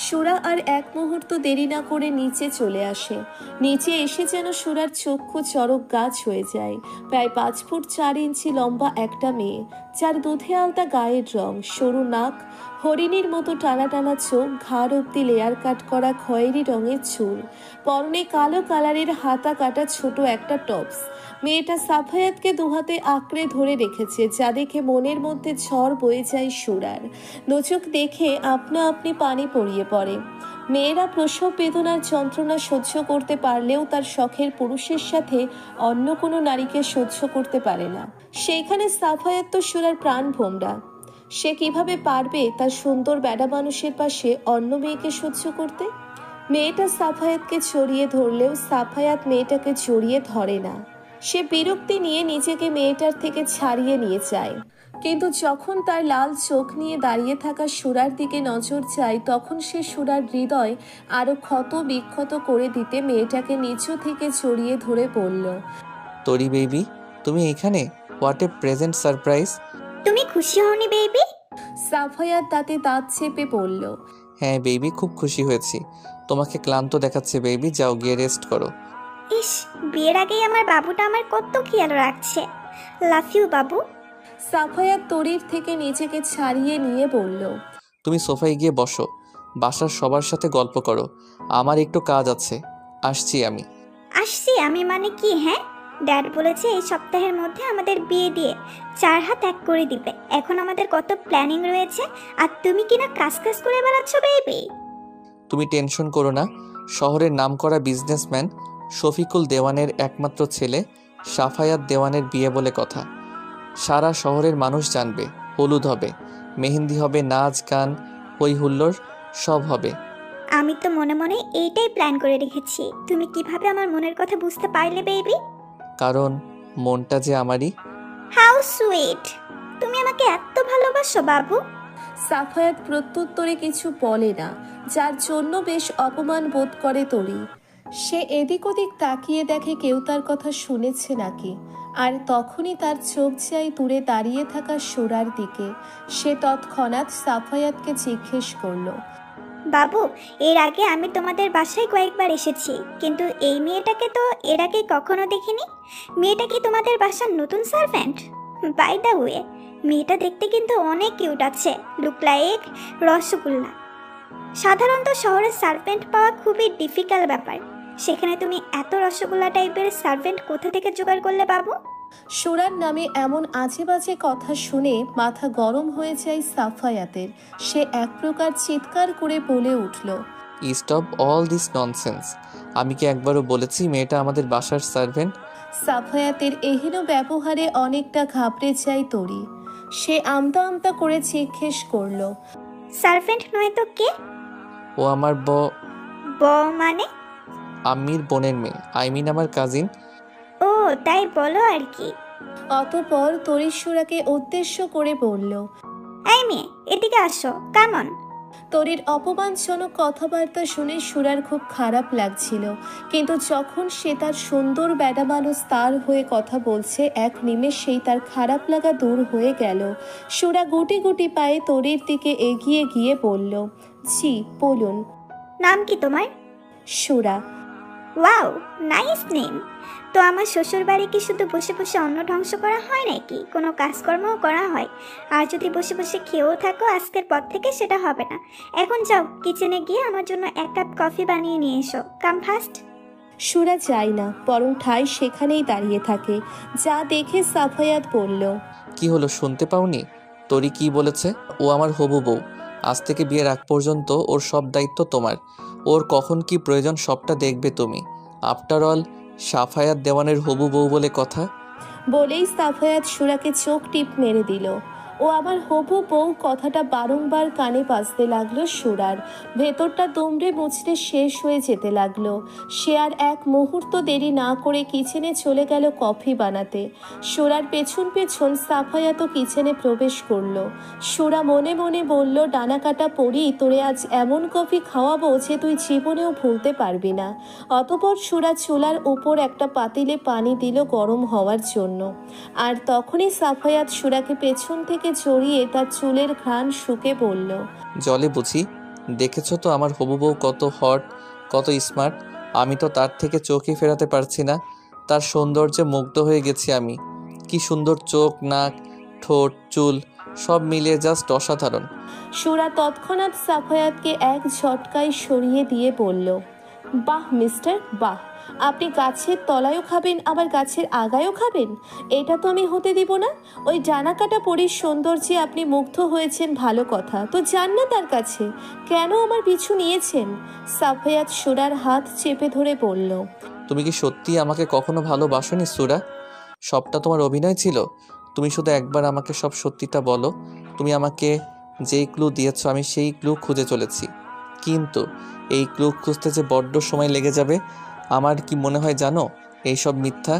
সুরা আর এক মুহূর্ত দেরি না করে নিচে চলে আসে। নিচে এসে যেন সুরার চক্ষু চড়ক গাছ হয়ে যায়। প্রায় 5 ফুট 4 ইঞ্চি লম্বা একটা মেয়ে, যার দুধে আলতা গায়ের রং, সরু নাক, হরিণীর মতো টানা টানা চোখ, ঘাড় অব্দি লেয়ার কাট করা খয়েরি রঙের চুল, পরনে কালো কালারের হাতা কাটা ছোট একটা টপস। মেয়েটা সাফায়াতকে দুহাতে আঁকড়ে ধরে রেখেছে, যা দেখে মনের মধ্যে ঝড় বয়ে যায় সুরার। দুচোখ দেখে আপনা আপনি পানি পড়িয়ে পড়ে। মেয়েরা প্রসব বেদনার যন্ত্রণা সহ্য করতে পারলেও তার শখের পুরুষের সাথে অন্য কোনো নারীকে সহ্য করতে পারে না। সেইখানে সাফায়াত তো সুরার প্রাণ ভোমরা। সে কিভাবে পারবে তার সুন্দর বেডা মানুষের পাশে অন্য মেয়েকে সহ্য করতে? মেয়েটা সাফায়াতকে জড়িয়ে ধরলেও সাফায়াত মেয়েটাকে জড়িয়ে ধরে না। সে বিরক্তি নিয়ে নিজেকে মেয়েটার থেকে ছাড়িয়ে নিয়ে যায়। কিন্তু যখন তার লাল চোখ নিয়ে দাঁড়িয়ে থাকা সুরার দিকে নজর যায়, তখন সে সুরার হৃদয় আরো ক্ষত বিক্ষত করে দিতে মেয়েটাকে নিচু থেকে জড়িয়ে ধরে বলল, তরি বেবি, তুমি এখানে? What a present surprise. তুমি খুশি হওনি বেবি? সাফায়াত দাঁতে দাঁত চেপে বলল, হ্যাঁ বেবি, খুব খুশি হয়েছি। তোমাকে ক্লান্ত দেখাচ্ছে বেবি, যাও গিয়ে রেস্ট করো। ইস, বিয়ের আগেই আমার বাবুটা আমার কত খেয়াল রাখছে। লাভ ইউ বাবু। সাফায়াত তরির থেকে নিজেকে ছাড়িয়ে নিয়ে বলল, তুমি সোফায় গিয়ে বসো, বাসার সবার সাথে গল্প করো, আমার একটু কাজ আছে, আসছি আমি। আসছি আমি মানে কি? হ্যাঁ, ড্যাড বলেছে এই সপ্তাহের মধ্যে আমাদের বিয়ে দিয়ে 4 হাত এক করে দিবে। এখন আমাদের কত প্ল্যানিং রয়েছে, আর তুমি কিনা কাজ করে বেড়াচ্ছ বেবি। তুমি টেনশন করো না, শহরের নামকরা বিজনেসম্যান শফিকুল দেওয়ানের একমাত্র ছেলে সাফায়াত দেওয়ানের বিয়ে বলে কথা। সারা শহরের মানুষ জানবে, হলুদ হবে, মেহেন্দি হবে, নাচ গান হই হুল্লোড় সব হবে। আমি তো মনে মনে এইটাই প্ল্যান করে রেখেছি। তুমি কিভাবে আমার মনের কথা বুঝতে পারলে বেবি? কারণ মনটা যে আমারই। হাউ সুইট, তুমি আমাকে এত ভালোবাসো বাবু। সাফায়াত প্রত্যুত্তরে কিছু বলে না, যার জন্য বেশ অপমান বোধ করে তরি। সে এদিক ওদিক তাকিয়ে দেখে কেউ তার কথা শুনেছে নাকি, আর তখনই তার চোখ যায় দূরে দাঁড়িয়ে থাকা সুরার দিকে। সে তৎক্ষণাৎ সাফায়াতকে জিজ্ঞেস করলো, বাবু, এর আগে আমি তোমাদের বাসায় কয়েকবার এসেছি, কিন্তু এই মেয়েটাকে তো এর আগে কখনো দেখিনি। মেয়েটা কি তোমাদের বাসার নতুন সার্ভেন্ট? বাই দ্য ওয়ে, মেয়েটা দেখতে কিন্তু অনেক কিউট আছে, লুক লাইক রসগোল্লা। সাধারণত শহরে সার্ভেন্ট পাওয়া খুবই ডিফিকাল্ট ব্যাপার, সেখানে তুমি এত রসগোল্লা টাইপের সার্ভেন্ট কোথা থেকে জোগাড় করলে বাবু? সুরার নামে এমন আজে বাজে কথা শুনে মাথা গরম হয়ে যায় সাফায়াতের। সে এক প্রকার চিৎকার করে বলে উঠল, স্টপ অল দিস ননসেন্স। আমি কি একবারও বলেছি মেয়েটা আমাদের বাসার সার্ভেন্ট? সাফায়াতের এহেন ব্যবহারে অনেকটা ঘাবড়ে যায় তরি। সে আমতা আমতা করে জিজ্ঞেস করলো, সার্ভেন্ট নয় তো কে? ও আমার মানে? আম্মির বোনের মেয়ে, আই মিন আমার কাজিন। ও তাই বলো আর কি। অতঃপর তরি সুরাকে উদ্দেশ্য করে বলল, এই মেয়ে, এদিকে আসো, কেমন? তরির অপমানজনক কথাবার্তা শুনে সুরার খুব খারাপ লাগছিল, কিন্তু যখন সে তার সুন্দর বেটা মানুষ তার হয়ে কথা বলছে, এক নিমেষেই তার খারাপ লাগা দূর হয়ে গেল। সুরা গুটি গুটি পায়ে তরির দিকে এগিয়ে গিয়ে বলল, জি বলুন। নাম কি তোমার? সুরা। Wow, nice name. তো আমার শ্বশুর বাড়ি কি শুধু বসে বসে অন্ন ধ্বংস করা হয় নাকি কোনো কাজকর্মও করা হয়? আর যদি বসে বসে খেয়েও থাকো আজকের পর থেকে সেটা হবে না। এখন যাও কিচেনে গিয়ে আমার জন্য 1 কাপ কফি বানিয়ে নিয়ে এসো। কাম ফাস্ট। সুরা যায় না, বরং ঠাই সেখানেই দাঁড়িয়ে থাকে। যা দেখে সাফায়াত বলল, কি হলো শুনতে পাওনি? তোরি কি বলেছে? ও আমার হবু বউ। আজ থেকে বিয়ের আগ পর্যন্ত ওর সব দায়িত্ব তোমার। ওর কখন কি প্রয়োজন সবটা দেখবে তুমি। আফটার অল সাফায়াত দেওয়ানের হবু বউ বলে কথা। বলেই সাফায়াত সুরাকে চোখ টিপ মেরে দিল। ও আমার হবু বউ কথাটা বারংবার কানে বাজতে লাগলো সুরার। ভেতরটা দুমড়ে মুচড়ে শেষ হয়ে যেতে লাগলো। সে আর এক মুহূর্ত দেরি না করে কিচেনে চলে গেল কফি বানাতে। সুরার পেছন পেছন সাফায়াতও কিচেনে প্রবেশ করলো। সুরা মনে মনে বলল, ডানা কাটা পড়ি, তোরে আজ এমন কফি খাওয়াবো যে তুই জীবনেও ভুলতে পারবি না। অতঃপর সুরা চুলার উপর একটা পাতিলে পানি দিল গরম হওয়ার জন্য। আর তখনই সাফায়াত সুরাকে পেছন থেকে জড়িয়ে তার চুলের ঘ্রাণ শুকে বলল, জলে বুঝি? দেখেছো তো আমার হবু বউ কত হট, কত স্মার্ট। আমি তো তার থেকে চোখই ফেরাতে পারছি না। তার সৌন্দর্যে মুগ্ধ হয়ে গেছি আমি। কি সুন্দর চোখ, নাক, ঠোঁট, চুল সব মিলিয়ে জাস্ট অসাধারণ। সুরা তৎক্ষণাৎ সাফায়াতকে এক ঝটকায় সরিয়ে দিয়ে বলল, বাহ মিস্টার বাহ, আপনি গাছের তলায়ও খাবেন আবার গাছের আগায়ও খাবেন? এটা তো আমি হতে দিব না। ওই ডানা কাটা পরীর সৌন্দর্যে আপনি মুগ্ধ হয়েছেন ভালো কথা, তো যান না তার কাছে। কেন আমার পিছু নিয়েছেন? সাফায়াত সুরার হাত চেপে ধরে বলল, তুমি কি সত্যি আমাকে কখনো ভালোবাসোনি সুরা? সবটা তোমার অভিনয় ছিল? তুমি শুধু একবার আমাকে সব সত্যিটা বলো। তুমি আমাকে যেই ক্লু দিয়েছো আমি সেই ক্লু খুঁজে চলেছি, কিন্তু এই ক্লু খুঁজতে যে বড্ড সময় লেগে যাবে। আমার কি মনে হয় জানো, এইসব মিথ্যা।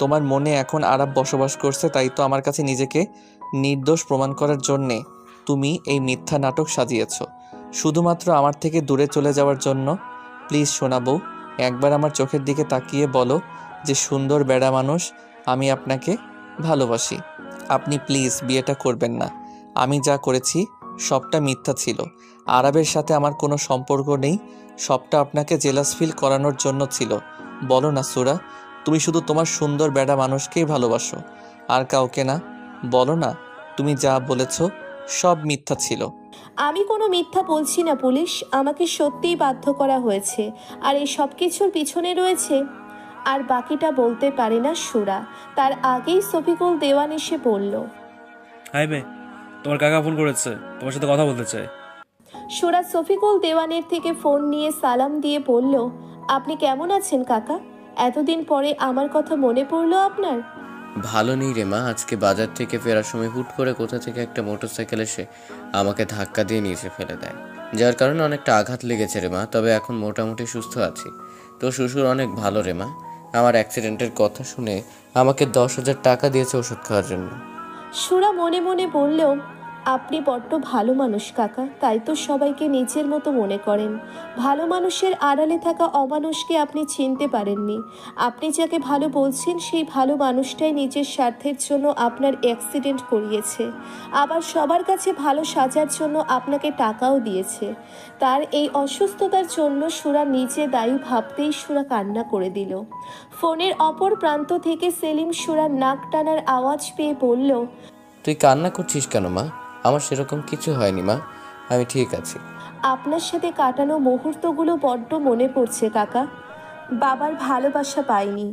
তোমার মনে এখন আরাব বসবাস করছে, তাই তো আমার কাছে নিজেকে নির্দোষ প্রমাণ করার জন্যে তুমি এই মিথ্যা নাটক সাজিয়েছো, শুধুমাত্র আমার থেকে দূরে চলে যাওয়ার জন্য। প্লিজ শোনাবো, একবার আমার চোখের দিকে তাকিয়ে বলো যে সুন্দর বেড়া মানুষ, আমি আপনাকে ভালোবাসি। আপনি প্লিজ বিয়েটা করবেন না। আমি যা করেছি সবটা মিথ্যা ছিল। আরবের সাথে আমার কোনো সম্পর্ক নেই। সবটা আপনাকে জেলাস ফিল করানোর জন্য ছিল। বলো না সুরা, তুমি শুধু তোমার সুন্দর বেড়া মানুষকেই ভালোবাসো, আর কাউকে না। বলো না, তুমি যা বলেছ সব মিথ্যা ছিল। আমি কোনো মিথ্যা বলছি না পুলিশ, আমাকে সত্যিই বাধ্য করা হয়েছে। আর এই সব কিছুর পিছনে রয়েছে। আর বাকিটা বলতে পারে না সুরা। তার আগেই শফিকুল দেওয়ান এসে বলল, হাই মে, তোমার কাকা ফোন করেছে, তোমার সাথে কথা বলতে চাই। সুরা শফিকুল দেওয়ানের থেকে ফোন নিয়ে সালাম দিয়ে বলল, আপনি কেমন আছেন কাকা? এতদিন পরে আমার কথা মনে পড়লো আপনার? ভালো নেই রে মা। আজকে বাজার থেকে ফেরার সময় হুট করে কোথা থেকে একটা মোটরসাইকেল এসে আমাকে ধাক্কা দিয়ে নিচে ফেলে দেয়, যার কারণে অনেকটা আঘাত লেগেছে রে মা। তবে এখন মোটামুটি সুস্থ আছি। তো শ্বশুর অনেক ভালো রে মা। আমার অ্যাক্সিডেন্টের কথা শুনে আমাকে 10,000 টাকা দিয়েছে ওষুধ খাওয়ার জন্য। সুরা মনে মনে বললেও, আপনি বড্ড ভালো মানুষ কাকা, তাই তো সবাইকে নিজের মতো মনে করেন। ভালো মানুষের আড়ালে থাকা অমানুষকে আপনি চিনতে পারেননি। আপনি যাকে ভালো বলছেন সেই ভালো মানুষটাই নিজের স্বার্থের জন্য আপনার অ্যাক্সিডেন্ট করিয়েছে, আবার সবার কাছে ভালো সাজার জন্য আপনাকে টাকাও দিয়েছে। তার এই অসুস্থতার জন্য সুরা নিজে দায়ী ভাবতেই সুরা কান্না করে দিল। ফোনের অপর প্রান্ত থেকে সেলিম সুরার নাক টানার আওয়াজ পেয়ে বলল, তুই কান্না করছিস কেন মা? আমার সেরকম কিছু হয়নি মা, আমি ঠিক আছি। আপনার সাথে কাটানো মুহূর্তগুলো বড্ড মনে পড়ছে কাকা। বাবার ভালোবাসা পাইনি,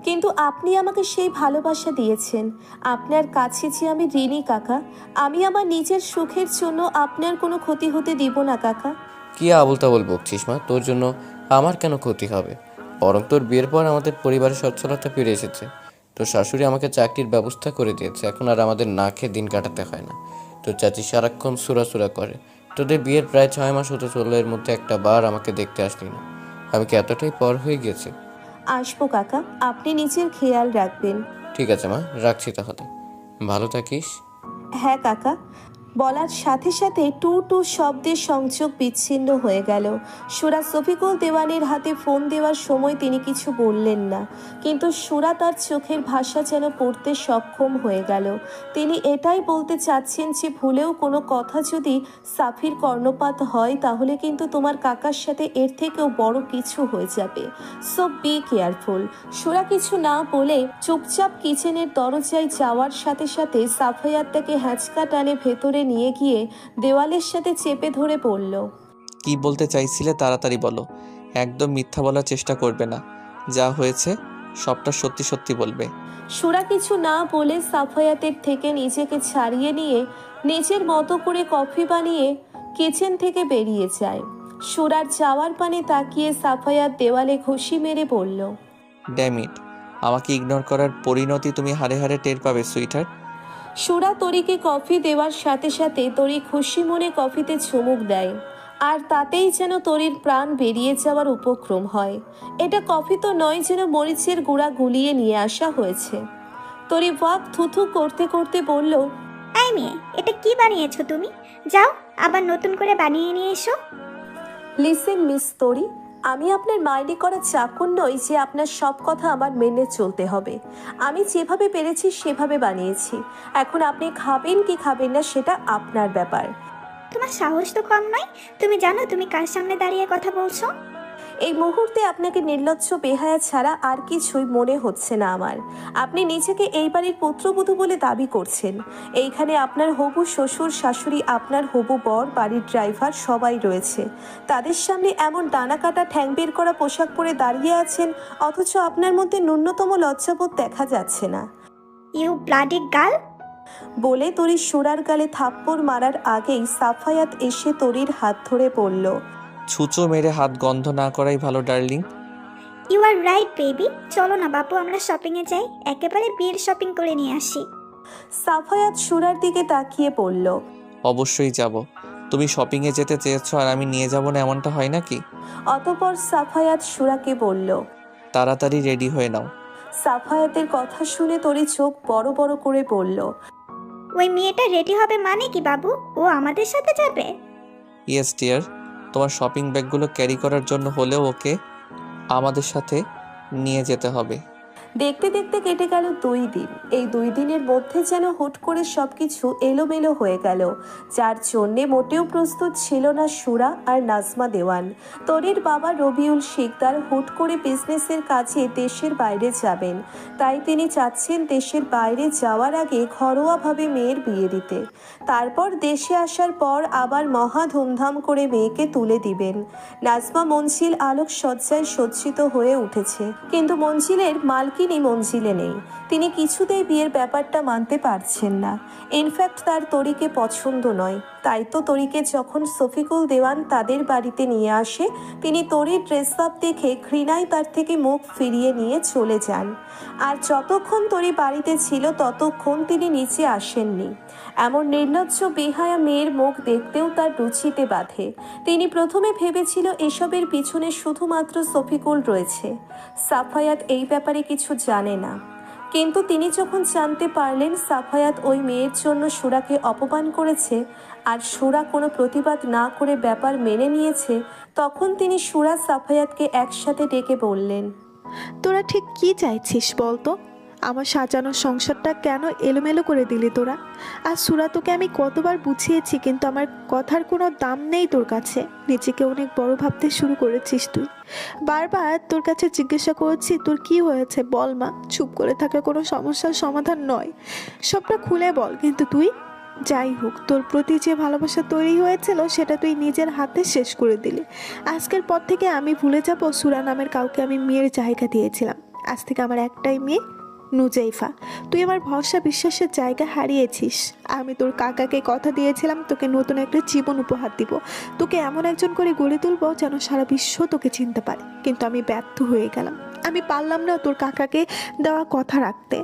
কিন্তু আপনি আমাকে সেই ভালোবাসা দিয়েছেন। আপনার কাছে যে আমি ঋণী কাকা। আমি আমার নিজের সুখের জন্য আপনার কোনো ক্ষতি হতে দিব না কাকা। কি আবল তাবল বকছিস মা? তোর জন্য আমার কেন ক্ষতি হবে? বরং তোর বিয়ের পর আমাদের পরিবারের সচ্ছলতা ফিরে এসেছে। তোর শাশুড়ি আমাকে চাকরির ব্যবস্থা করে দিয়েছে, এখন আর আমাদের না খেয়ে দিন কাটাতে হয় না। তোর চাচি সারাক্ষণ সুরাসুরা করে। তোদের বিয়ের প্রায় 6 মাস হতে চললো, এর মধ্যে একটা বার আমাকে দেখতে আসলি না। আমি কি এতটাই পর হয়ে গেছে? আসবো কাকা, আপনি নিজের খেয়াল রাখবেন। ঠিক আছে মা, রাখছি তাহলে। ভালো থাকিস। হ্যাঁ কাকা। বলার সাথে সাথে টু টু শব্দের সংযোগ বিচ্ছিন্ন হয়ে গেল। সুরা শফিকুল দেওয়ানের হাতে ফোন দেওয়ার সময় তিনি কিছু বললেন না, কিন্তু সুরা তার চোখের ভাষা যেন পড়তে সক্ষম হয়ে গেল। তিনি এটাই বলতে চাচ্ছেন যে ভুলেও কোনো কথা যদি সাফির কর্ণপাত হয় তাহলে কিন্তু তোমার কাকার সাথে এর থেকেও বড় কিছু হয়ে যাবে। So be careful. সুরা কিছু না বলে চুপচাপ কিচেনের দরজায় যাওয়ার সাথে সাথে সাফায়াত তাকে হ্যাঁচকা টানে ভেতরে নিয়ে গিয়ে দেওয়ালের সাথে চেপে ধরে বলল, কি বলতে চাইছিলে তাড়াতাড়ি বলো, একদম মিথ্যা বলার চেষ্টা করবে না, যা হয়েছে সবটা সত্যি সত্যি বলবে। সুরা কিছু না বলে সাফায়াতের থেকে নিজেকে ছাড়িয়ে নিয়ে নিজের মতো করে কফি বানিয়ে কিচেন থেকে বেরিয়ে যায়। সুরার যাওয়ার পানে তাকিয়ে সাফায়াত দেওয়ালে ঘুষি মেরে বলল, ড্যাম ইট, আমাকে ইগনোর করার পরিণতি তুমি হাড়ে হাড়ে টের পাবে সুইটহার্ট। সুরা তরিকে কফি দেওয়ার সাথে সাথে তরি খুশি মনে কফিতে চুমুক দেয়, আর তাতেই যেন তরির প্রাণ বেরিয়ে যাওয়ার উপক্রম হয়। এটা কফি তো নয়, যেন মরিচের গুঁড়া গুলিয়ে নিয়ে আসা হয়েছে। তরি ওয়াক থুথু করতে করতে বলল, এই মেয়ে, এটা কি বানিয়েছো তুমি? যাও আবার নতুন করে বানিয়ে নিয়ে এসো। লিসেন মিস তরি, আমি আপনার মাইনে করা চাকর নই যে আপনার সব কথা আমার মেনে চলতে হবে। আমি যেভাবে পেরেছি সেভাবে বানিয়েছি। এখন আপনি খাবেন কি খাবেন না সেটা আপনার ব্যাপার। তোমার সাহস তো কম নয়। তুমি জানো তুমি কার সামনে দাঁড়িয়ে কথা বলছো? এই মুহূর্তে আপনাকে নির্লজ্জ বেহায়া ছাড়া আর কিছুই মনে হচ্ছে না আমার। আপনি নিজেকে এই বাড়ির পুত্রবধূ বলে দাবি করছেন। এইখানে আপনার হবু শ্বশুর শাশুড়ি, আপনার হবু বর, বাড়ির ড্রাইভার সবাই রয়েছে। তাদের সামনে এমন ডানা কাটা ঠ্যাং বের করা পোশাক পরে দাঁড়িয়ে আছেন, অথচ আপনার মধ্যে ন্যূনতম লজ্জাবোধ দেখা যাচ্ছে না। You bloody girl! বলে তরি সুরার গালে থাপ্পড় মারার আগেই সাফায়াত এসে তরির হাত ধরে বলল, ছুঁচো মেরে হাত গন্ধ না করাই ভালো darling. You are right baby. চলো না বাপু, আমরা শপিংয়ে যাই, একেবারে বিয়ের শপিং করে নিয়ে আসি। সাফায়াত সুরার দিকে তাকিয়ে বলল, অবশ্যই যাব, তুমি শপিংয়ে যেতে চেয়েছো আর আমি নিয়ে যাব না, এমনটা হয় নাকি? অতঃপর সাফায়াত সুরাকে বলল, তাড়াতাড়ি রেডি হয়ে নাও। সাফায়াতের কথা শুনে তরি চোখ বড় বড় করে বলল, ওই মেয়েটা রেডি হবে মানে কি বাবু? ও আমাদের সাথে যাবে? ইয়েস ডিয়ার, তোমার শপিং ব্যাগগুলো ক্যারি করার জন্য হলেও ওকে আমাদের সাথে নিয়ে যেতে হবে। দেখতে দেখতে কেটে গেল 2 দিন। এই 2 দিনের মধ্যে যেন হুট করে সবকিছু এলোমেলো হয়ে গেল, যার জন্যে মোটেও প্রস্তুত ছিল না সুরা আর নাজমা দেওয়ান। তরির বাবা রবিউল শিকদার হুট করে বিজনেসের কাজে দেশের বাইরে যাবেন, তাই তিনি চাচ্ছেন দেশের বাইরে যাওয়ার আগে ঘরোয়াভাবে মেয়ের বিয়ে দিতে। তারপর দেশে আসার পর আবার মহা ধুমধাম করে মেয়েকে তুলে দিবেন। নাজমা মঞ্জিল আলোক সজ্জায় সজ্জিত হয়ে উঠেছে, কিন্তু মঞ্জিলের মালকিনী মঞ্জিলে নেই। তিনি কিছুতেই বিয়ের ব্যাপারটা মানতে পারছেন না। ইনফ্যাক্ট তার তরিকে পছন্দ নয়। তাই তো তরিকে যখন শফিকুল দেওয়ান তাদের বাড়িতে নিয়ে আসে, তিনি তরির ড্রেস আপ দেখে ঘৃণায় তার থেকে মুখ ফিরিয়ে নিয়ে চলে যান। আর যতক্ষণ তরি বাড়িতে ছিল ততক্ষণ তিনি নিচে আসেননি। এমন নির্লজ্জ বেহায়া মেয়ের মুখ দেখতেও তার রুচিতে বাধে। তিনি প্রথমে ভেবেছিল এসবের পিছনে শুধুমাত্র শফিকুল রয়েছে, সাফায়াত এই ব্যাপারে কিছু জানে না। কিন্তু তিনি যখন জানতে পারলেন সাফায়াত ওই মেয়ের জন্য সুরাকে অপমান করেছে আর সুরা কোনো প্রতিবাদ না করে ব্যাপার মেনে নিয়েছে, তখন তিনি সুরা সাফায়াতকে একসাথে ডেকে বললেন, তোরা ঠিক কি চাইছিস বলতো? আমার সাজানো সংসারটা কেন এলোমেলো করে দিলি তোরা? আর সুরা, তোকে আমি কতবার বুঝিয়েছি, কিন্তু আমার কথার কোনো দাম নেই তোর কাছে। নিজেকে অনেক বড় ভাবতে শুরু করেছিস তুই। বারবার তোর কাছে জিজ্ঞাসা করেছি তোর কি হয়েছে, বল মা। চুপ করে থাকা কোনো সমস্যার সমাধান নয়, সবটা খুলে বল। কিন্তু তুই, যাই হোক, তোর প্রতি যে ভালোবাসা তৈরি হয়েছিল সেটা তুই নিজের হাতে শেষ করে দিলি। আজকের পর থেকে আমি ভুলে যাব সুরা নামের কাউকে আমি মেয়ের জায়গা দিয়েছিলাম। আজ থেকে আমার একটাই মেয়ে, নুজাইফা। তুই আমার ভরসা বিশ্বাসের জায়গা হারিয়েছিস। আমি তোর কাকাকে কথা দিয়েছিলাম তোকে নতুন একটা জীবন উপহার দিব, তোকে এমন একজন করে গড়ে তুলবো যেন সারা বিশ্ব তোকে চিনতে পারে। কিন্তু আমি ব্যর্থ হয়ে গেলাম, আমি পারলাম না তোর কাকাকে দেওয়া কথা রাখতে।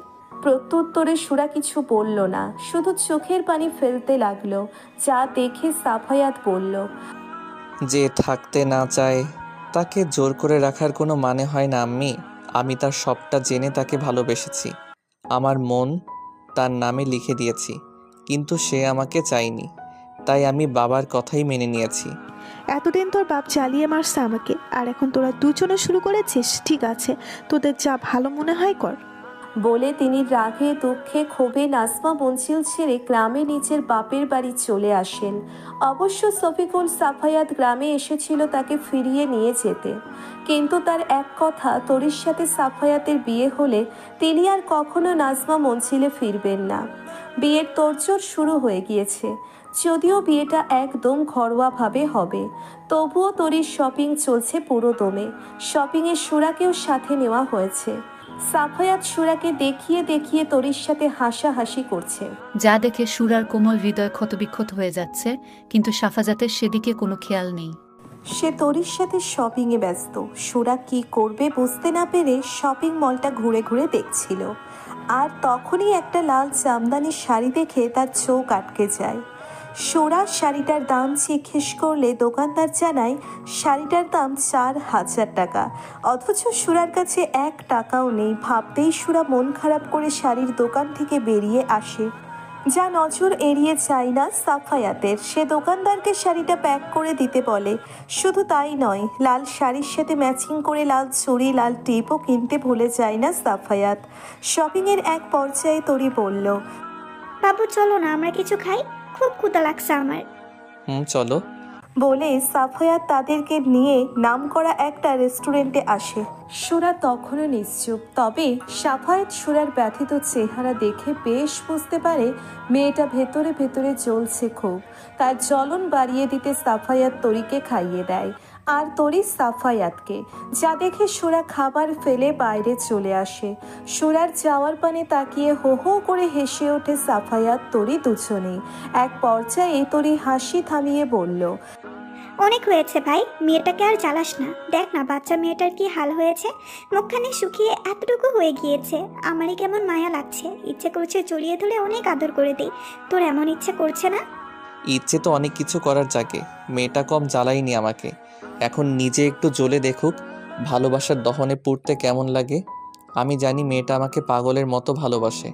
প্রত্যুত্তরে সুরা কিছু বলল না, শুধু চোখের পানি ফেলতে লাগলো। যা দেখে সাফায়াত বলল, যে থাকতে না চায় তাকে জোর করে রাখার কোনো মানে হয় না আম্মি। আমি তার সবটা জেনে তাকে ভালোবেসেছি, আমার মন তার নামে লিখে দিয়েছি। কিন্তু সে আমাকে চায়নি, তাই আমি বাবার কথাই মেনে নিয়েছি। এতদিন তোর বাপ চালিয়ে মারছে আমাকে, আর এখন তোরা দুজনে শুরু করেছিস? ঠিক আছে, তোদের যা ভালো মনে হয় কর। বলে তিনি রাগে দুঃখে ক্ষোভে নাজমা মঞ্জিল ছেড়ে গ্রামে নিজের বাপের বাড়ি চলে আসেন। অবশ্য শফিকুল সাফায়াত গ্রামে এসেছিল তাকে ফিরিয়ে নিয়ে যেতে, কিন্তু তার এক কথা, তরির সাথে সাফায়াতের বিয়ে হলে তিনি আর কখনো নাজমা মঞ্জিলে ফিরবেন না। বিয়ের তোড়জোড় শুরু হয়ে গিয়েছে, যদিও বিয়েটা একদম ঘরোয়াভাবে হবে, তবুও তরির শপিং চলছে পুরো দমে। শপিংয়ে সুরাকেও সাথে নেওয়া হয়েছে। সাফায়াত সুরাকে দেখিয়ে দেখিয়ে তরির সাথে হাসাহাসি করছে, যা দেখে সুরার কোমল হৃদয় ক্ষতবিক্ষত হয়ে যাচ্ছে, কিন্তু সাফাজাতের সেদিকে কোনো খেয়াল নেই। সে তরির সাথে শপিংয়ে ব্যস্ত। সুরা কি করবে বুঝতে না পেরে শপিং মলটা ঘুরে ঘুরে দেখছিল, আর তখনই একটা লাল জামদানি শাড়ি দেখে তার চোখ আটকে যায়। সুরা শাড়িটার দাম জিজ্ঞেস করলে দোকানদার জানায় শাড়িটার দাম 4,000 টাকা, অথচ সুরার কাছে 1 টাকাও নেই। ভাবতেই সুরা মন খারাপ করে শাড়ির দোকান থেকে বেরিয়ে আসে, যা নজর এড়িয়ে যায় না সাফায়াতের। সে দোকানদারকে শাড়িটা প্যাক করে দিতে বলে। শুধু তাই নয়, লাল শাড়ির সাথে ম্যাচিং করে লাল চুড়ি, লাল টিপও কিনতে ভুলে যায় না সাফায়াত। শপিংয়ের এক পর্যায়ে তরি বলল, বাবু চলো না, আমরা কিছু খাই, খুব ক্ষুধা লাগছে আমার। চলো। বলে সাফায়াত তাদেরকে নিয়ে নামকরা একটা রেস্টুরেন্টে আসে। সুরা তখনও নিশ্চুপ, তবে সাফায়াত সুরার ব্যথিত চেহারা দেখে বেশ বুঝতে পারে মেয়েটা ভেতরে ভেতরে জ্বলছে খুব। তার জ্বলন বাড়িয়ে দিতে সাফায়াত তরিকে খাইয়ে দেয়, আর তরি সাফায়াতকে, যা দেখে সুরা খাবার ফেলে বাইরে চলে আসে। সুরার যাওয়ার পানে তাকিয়ে হো হো করে হেসে ওঠে সাফায়াত তরি দুজনেই। এক পর্যায়ে তরি হাসি থামিয়ে বলল, অনেক হয়েছে ভাই, মেয়েটাকে আর জ্বালাস না। দেখ না বাচ্চা মেয়েটার কি হাল হয়েছে, মুখখানে শুকিয়ে এতটুকু হয়ে গিয়েছে। আমারই কেমন মায়া লাগছে, ইচ্ছে করছে জড়িয়ে ধরে অনেক আদর করে দিই। তোর এমন ইচ্ছে করছে না? ইচ্ছে তো অনেক কিছু করার জাগে, মেয়েটা কম জ্বালাইনি আমাকে। এখন নিজে একটু জ্বলে দেখুক ভালোবাসার দহনে পুড়তে কেমন লাগে। আমি জানি মেয়েটা আমাকে পাগলের মতো ভালোবাসে।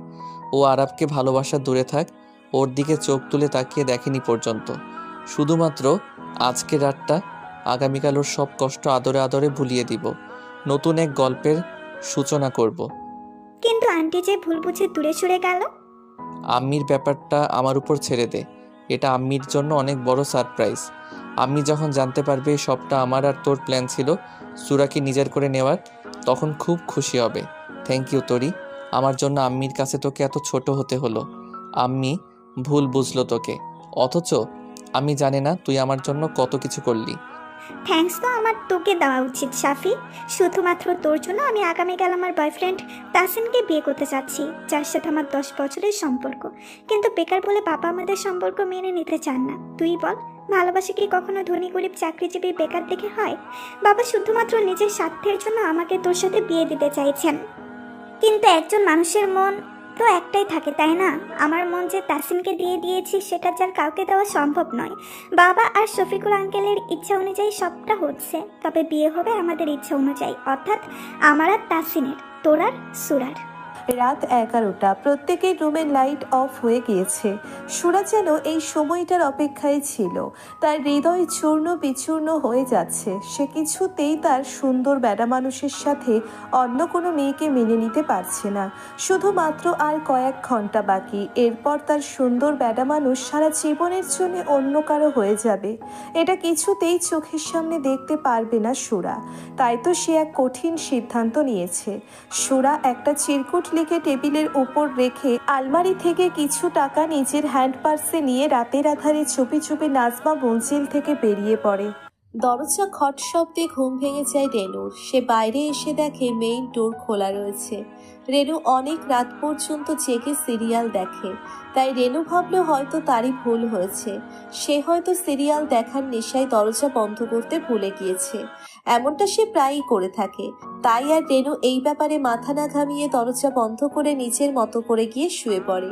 ও আরাবকে ভালোবাসা দূরে থাক, ওর দিকে চোখ তুলে তাকিয়ে দেখেনি পর্যন্ত। শুধুমাত্র আজকে রাতটা, আগামীকাল ওর সব কষ্ট আদরে আদরে ভুলিয়ে দিব। নতুন এক গল্পের সূচনা করব। কিন্তু আন্টি যে ভুল বুঝে দূরে সরে গেল। আম্মির ব্যাপারটা আমার উপর ছেড়ে দে, এটা আম্মির জন্য অনেক বড় সারপ্রাইজ। আম্মি যখন জানতে পারবে সবটা আমার আর তোর প্ল্যান ছিল সুরাকে নিজের করে নেওয়ার, তখন খুব খুশি হবে। থ্যাংক ইউ তরি, আমার জন্য আম্মির কাছে তোকে এত ছোট হতে হলো। আম্মি ভুল বুঝলো তোকে, অথচ আমি জানি না তুই আমার জন্য কত কিছু করলি। থ্যাঙ্কস তো আমার তোকে দেওয়া উচিত সাফি। শুধুমাত্র তোর জন্য আমি আগামীকাল আমার বয়ফ্রেন্ড তাসিনকে বিয়ে করতে চাচ্ছি, যার সাথে আমার 10 বছরের সম্পর্ক। কিন্তু বেকার বলে বাবা আমাদের সম্পর্ক মেনে নিতে চান না। তুই বল, ভালোবাসা কি কখনো ধনী গরিব চাকরিজীবী বেকার দেখে হয়? বাবা শুধুমাত্র নিজের স্বার্থের জন্য আমাকে তোর সাথে বিয়ে দিতে চাইছেন। কিন্তু একজন মানুষের মন তো একটাই থাকে, তাই না? আমার মন যে তাসিনকে দিয়ে দিয়েছি সেটা যার কাউকে দেওয়া সম্ভব নয়। বাবা আর শফিকুল আঙ্কেলের ইচ্ছা অনুযায়ী সবটা হচ্ছে, তবে বিয়ে হবে আমাদের ইচ্ছা অনুযায়ী, অর্থাৎ আমার আর তাসিনের, তোর আর সুরার। রাত 11টা, প্রত্যেকের রুমের লাইট অফ হয়ে গিয়েছে। সুরা যেন এই সময়টার অপেক্ষায় ছিল। তার হৃদয় চূর্ণ বিচূর্ণ হয়ে যাচ্ছে। সে কিছুতেই তার সুন্দর বেড়া মানুষের সাথে অন্য কোনো মেয়েকে মেনে নিতে পারছে না। শুধুমাত্র আর কয়েক ঘন্টা বাকি, এরপর তার সুন্দর বেড়া মানুষ সারা জীবনের জন্য অন্য কারো হয়ে যাবে। এটা কিছুতেই চোখের সামনে দেখতে পারবে না সুরা। তাই তো সে এক কঠিন সিদ্ধান্ত নিয়েছে। সুরা একটা চিরকুট লিখে টেবিলের উপর রেখে আলমারি থেকে কিছু টাকা নিজের হ্যান্ড পার্সে নিয়ে রাতের আধারে চুপি চুপি নাজমা মঞ্জিল থেকে বেরিয়ে পড়ে। দরজা খট শব্দে ঘুম ভেঙে যায় রেনুর। সে বাইরে এসে দেখে মেইন ডোর খোলা রয়েছে। রেনু অনেক রাত পর্যন্ত জেগে সিরিয়াল দেখে, তাই রেনু ভাবল হয়তো তারই ভুল হয়েছে। সে হয়তো সিরিয়াল দেখার নেশায় দরজা বন্ধ করতে ভুলে গিয়েছে। এমনটা সে প্রায়ই করে থাকে। তাই আর রেনু এই ব্যাপারে মাথা না ঘামিয়ে দরজা বন্ধ করে নিজের মতো করে গিয়ে শুয়ে পড়ে।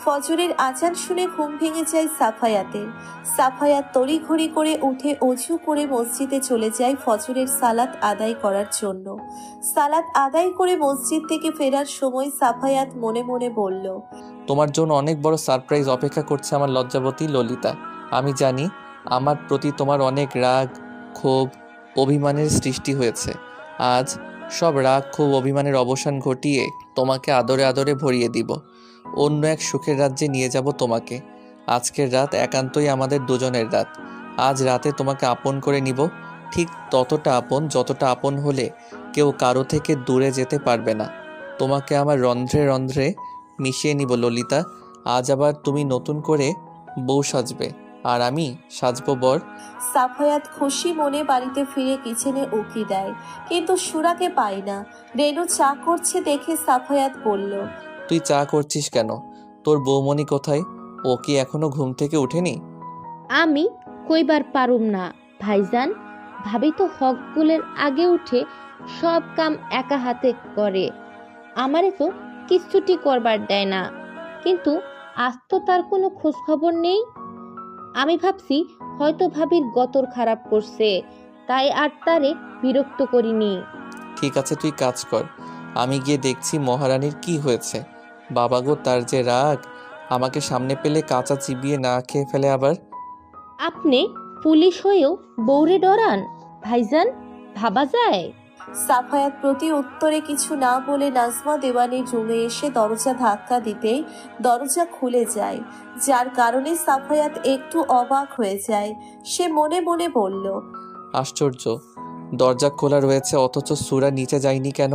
ফজরের আজান শুনে ঘুম ভেঙে যায় সাফায়াতের। সাফায়াত তড়িঘড়ি করে উঠে অজু করে মসজিদে চলে যায় ফজরের সালাত আদায় করার জন্য। সালাত আদায় করে মসজিদ থেকে ফেরার সময় সাফায়াত মনে মনে বলল, তোমার জন্য অনেক বড় সারপ্রাইজ অপেক্ষা করছে আমার লজ্জাবতী ললিতা। আমি জানি আমার প্রতি তোমার অনেক রাগ, ক্ষোভ, অভিমানের সৃষ্টি হয়েছে। আজ সব রাগ, ক্ষোভ, অভিমানের অবসান ঘটিয়ে তোমাকে আদরে আদরে ভরিয়ে দিব। অন্য এক সুখের রাজ্যে নিয়ে যাব তোমাকে। আজকের রাত একান্তই আমাদের দুজনের রাত। আজ রাতে তোমাকে আপন করে নিব, ঠিক ততটা আপন যতটা আপন হলে কেউ কারো থেকে দূরে যেতে পারবে না। তোমাকে আমার রন্ধ্রে রন্ধ্রে মিশিয়ে নিব ললিতা। আজ আবার তুমি নতুন করে বউ সাজবে, আর আমি সাজবো বর। সাফায়াত খুশি মনে বাড়িতে ফিরে কিচেনে উকি দেয়, কিন্তু সুরাকে পায় না। রেনু চা করছে দেখে সাফায়াত বলল, তুই চা করছিস কেন? তোর বৌমণি কোথায়? ও কি এখনো ঘুম থেকে ওঠেনি? আমি কইবার পারুম না ভাইজান, ভাবি তো হকগুলের আগে উঠে সব কাম একা হাতে করে, আমারে তো কিচ্ছুটি করবার দেয় না। কিন্তু আজ তো তার কোনো খোঁজ খবর নেই। আমি ভাবছি হয়তো ভাবির গতর খারাপ করছে, তাই আর তারে বিরক্ত করিনি। ঠিক আছে, তুই কাজ কর, আমি গিয়ে দেখছি মহারানীর কি হয়েছে। বাবা গো, তার যে রাগ! আমাকে সামনে পেলে কাঁচা চিবিয়ে না খেয়ে ফেলে আবার। আপনি পুলিশ হয়েও বউরে ডরান ভাইজান, ভাবা যায়? সাফায়াত প্রতি উত্তরে কিছু না বলে নাজমা দেওয়ানের রুমে এসে দরজা ধাক্কা দিতেই দরজা খুলে যায়, যার কারণে সাফায়াত একটু অবাক হয়ে যায়। সে মনে মনে বলল, আশ্চর্য, দরজা খোলা রয়েছে অথচ সুরা নিচে যায়নি কেন?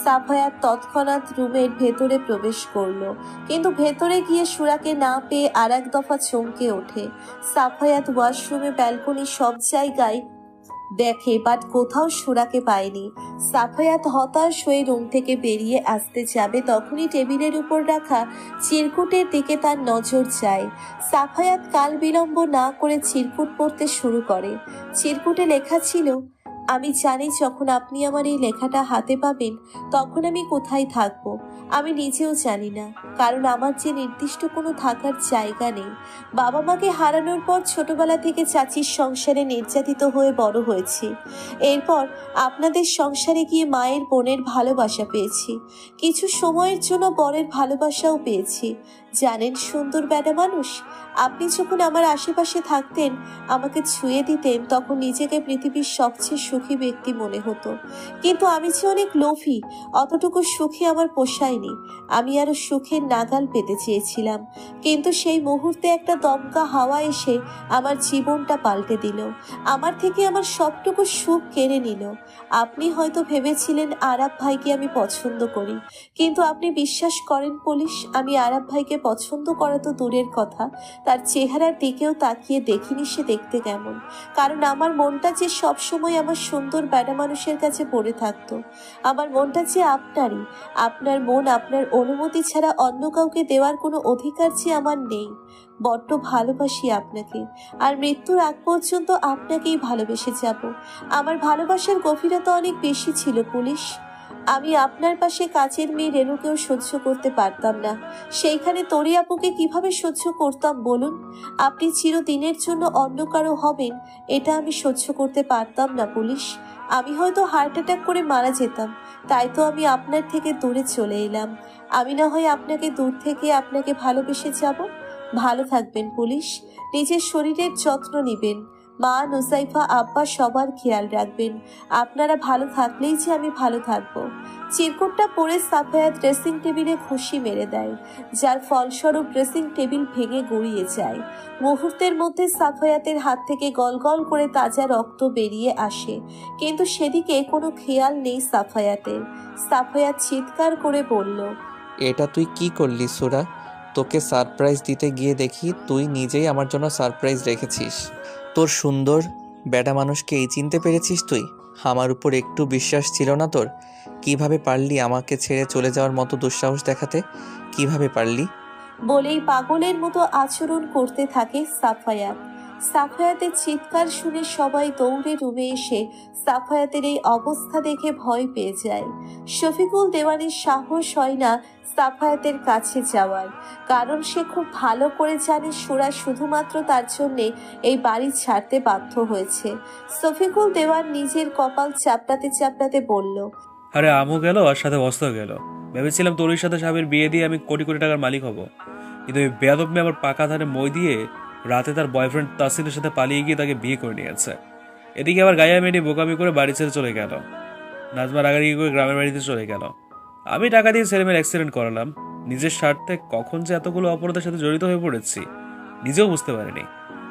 সাফায়াত তৎক্ষণাৎ রুমের ভেতরে প্রবেশ করলো, কিন্তু ভেতরে গিয়ে সুরাকে না পেয়ে আর এক দফা চমকে ওঠে। সাফায়াত ওয়াশরুমে, ব্যালকনি, সব জায়গায় দেখে, বাট কোথাও সুরাকে পায়নি। সাফায়াত হতাশ হয়ে রুম থেকে বেরিয়ে আসতে যাবে, তখনই টেবিলের উপর রাখা চিরকুটের দিকে তার নজর যায়। সাফায়াত কাল বিলম্ব না করে চিরকুট পড়তে শুরু করে। চিরকুটে লেখা ছিল, আমি জানি যখন আপনি আমার এই লেখাটা হাতে পাবেন তখন আমি কোথায় থাকবো আমি নিজেও জানি না, কারণ আমার যে নির্দিষ্ট কোনো থাকার জায়গা নেই। বাবা মাকে হারানোর পর ছোটবেলা থেকে চাচির সংসারে নির্যাতিত হয়ে বড় হয়েছি। এরপর আপনাদের সংসারে গিয়ে মায়ের বোনের ভালোবাসা পেয়েছি, কিছু সময়ের জন্য বরের ভালোবাসাও পেয়েছি। জানেন সুন্দর বেটা মানুষ, আপনি যখন আমার আশেপাশে থাকতেন, আমাকে ছুঁয়ে দিতেন, তখন নিজেকে পৃথিবীর সবচেয়ে সুখী ব্যক্তি মনে হতো। কিন্তু আমি যে অনেক লোভী, অতটুকু সুখী আমার পোষায়নি। আমি আরো সুখের নাগাল পেতে চেয়েছিলাম, কিন্তু সেই মুহূর্তে একটা দমকা হাওয়া এসে আমার জীবনটা পাল্টে দিল, আমার থেকে আমার সবটুকু সুখ কেড়ে নিল। আপনি হয়তো ভেবেছিলেন আরাব ভাইকে আমি পছন্দ করি, কিন্তু আপনি বিশ্বাস করেন পুলিশ, আমি আরাব ভাইকে পছন্দ করা তো দূরের কথা, তার চেহারার দিকেও তাকিয়ে দেখিনি সে দেখতে কেমন। কারণ আমার মনটা যে সবসময় আমার সুন্দর বেটা মানুষের কাছে পড়ে থাকতো। আমার মনটা যে আপনারই, আপনার মন আপনার অনুমতি ছাড়া অন্য কাউকে দেওয়ার কোনো অধিকার যে আমার নেই। বড্ড ভালোবাসি আপনাকে, আর মৃত্যুর আগ পর্যন্ত আপনাকেই ভালোবেসে যাব। আমার ভালোবাসার গভীরতা অনেক বেশি ছিল পুলিশ। আমি আপনার পাশে কাজের মেয়ে রেনুকেও সহ্য করতে পারতাম না, সেইখানে তরি আপুকে কিভাবে সহ্য করতাম বলুন? আপনি চিরদিনের জন্য অন্য কারো হবেন, এটা আমি সহ্য করতে পারতাম না পুলিশ। আমি হয়তো হার্ট অ্যাটাক করে মারা যেতাম, তাই তো আমি আপনার থেকে দূরে চলে এলাম। আমি না হয় আপনাকে দূর থেকে আপনাকে ভালোবেসে যাব। ভালো থাকবেন পুলিশ, নিজের শরীরের যত্ন নেবেন, মা, নুসাইফা, আব্বা সবার খেয়াল রাখবেন। আপনারা ভালো থাকলেই যে আমি ভালো থাকবো। চিরকুটটা পরে সাফায়াত ড্রেসিং টেবিলে ঘুষি মেরে দেয়, যার ফলস্বরূপ ড্রেসিং টেবিল ভেঙে গড়িয়ে যায়। মুহূর্তের মধ্যে সাফায়াতের হাত থেকে গল গল করে তাজা রক্ত বেরিয়ে আসে, কিন্তু সেদিকে কোনো খেয়াল নেই সাফায়াতের। সাফায়াত চিৎকার করে বলল, এটা তুই কি করলি সুরা? তোকে সারপ্রাইজ দিতে গিয়ে দেখি তুই নিজেই আমার জন্য সারপ্রাইজ রেখেছিস। তোর সুন্দর বেটা মানুষকে এই চিনতে পেরেছিস তুই? আমার উপর একটু বিশ্বাস ছিল না তোর? কিভাবে পারলি আমাকে ছেড়ে চলে যাওয়ার মতো দুঃসাহস দেখাতে? কিভাবে পারলি? বলেই পাগলের মতো আচরণ করতে থাকে সাফায়াত। সাফায়াতের চিৎকার শুনে সবাই দৌড়ে রুমে এসে সাফায়াতের এই অবস্থা দেখে ভয় পেয়ে যায়। শফিকুল দেওয়ানের সাহস হয় না সাফায়াতের কাছে যাওয়ার, কারণ সে খুব ভালো করে জানে সুরা শুধুমাত্র তার জন্যে এই বাড়ি ছাড়তে বাধ্য হয়েছে। শফিকুল দেওয়ান নিজের কপাল চাপড়াতে চাপড়াতে বলল, আরে আমও গেল আর সাথে বস্তাও গেল। ভেবেছিলাম তোর সাথে সাহেবের বিয়ে দিয়ে আমি কোটি কোটি টাকার মালিক হব, কিন্তু এই বেয়াদব মেয়ে আবার পাকা ধারে মই দিয়ে রাতে তার বয়ফ্রেন্ড তাসিনের সাথে পালিয়ে গিয়ে তাকে বিয়ে করে নিয়েছে। এদিকে আবার গায়ে মেয়ে বোকামি করে বাড়ি ছেড়ে চলে গেল। নাজমা রাগারাগি করে গ্রামের বাড়িতে চলে গেল। আমি টাকা দিয়ে ছেলেমেয়ের অ্যাক্সিডেন্ট করালাম। নিজের স্বার্থে কখন যে এতগুলো অপরাধের সাথে জড়িত হয়ে পড়েছি নিজেও বুঝতে পারিনি।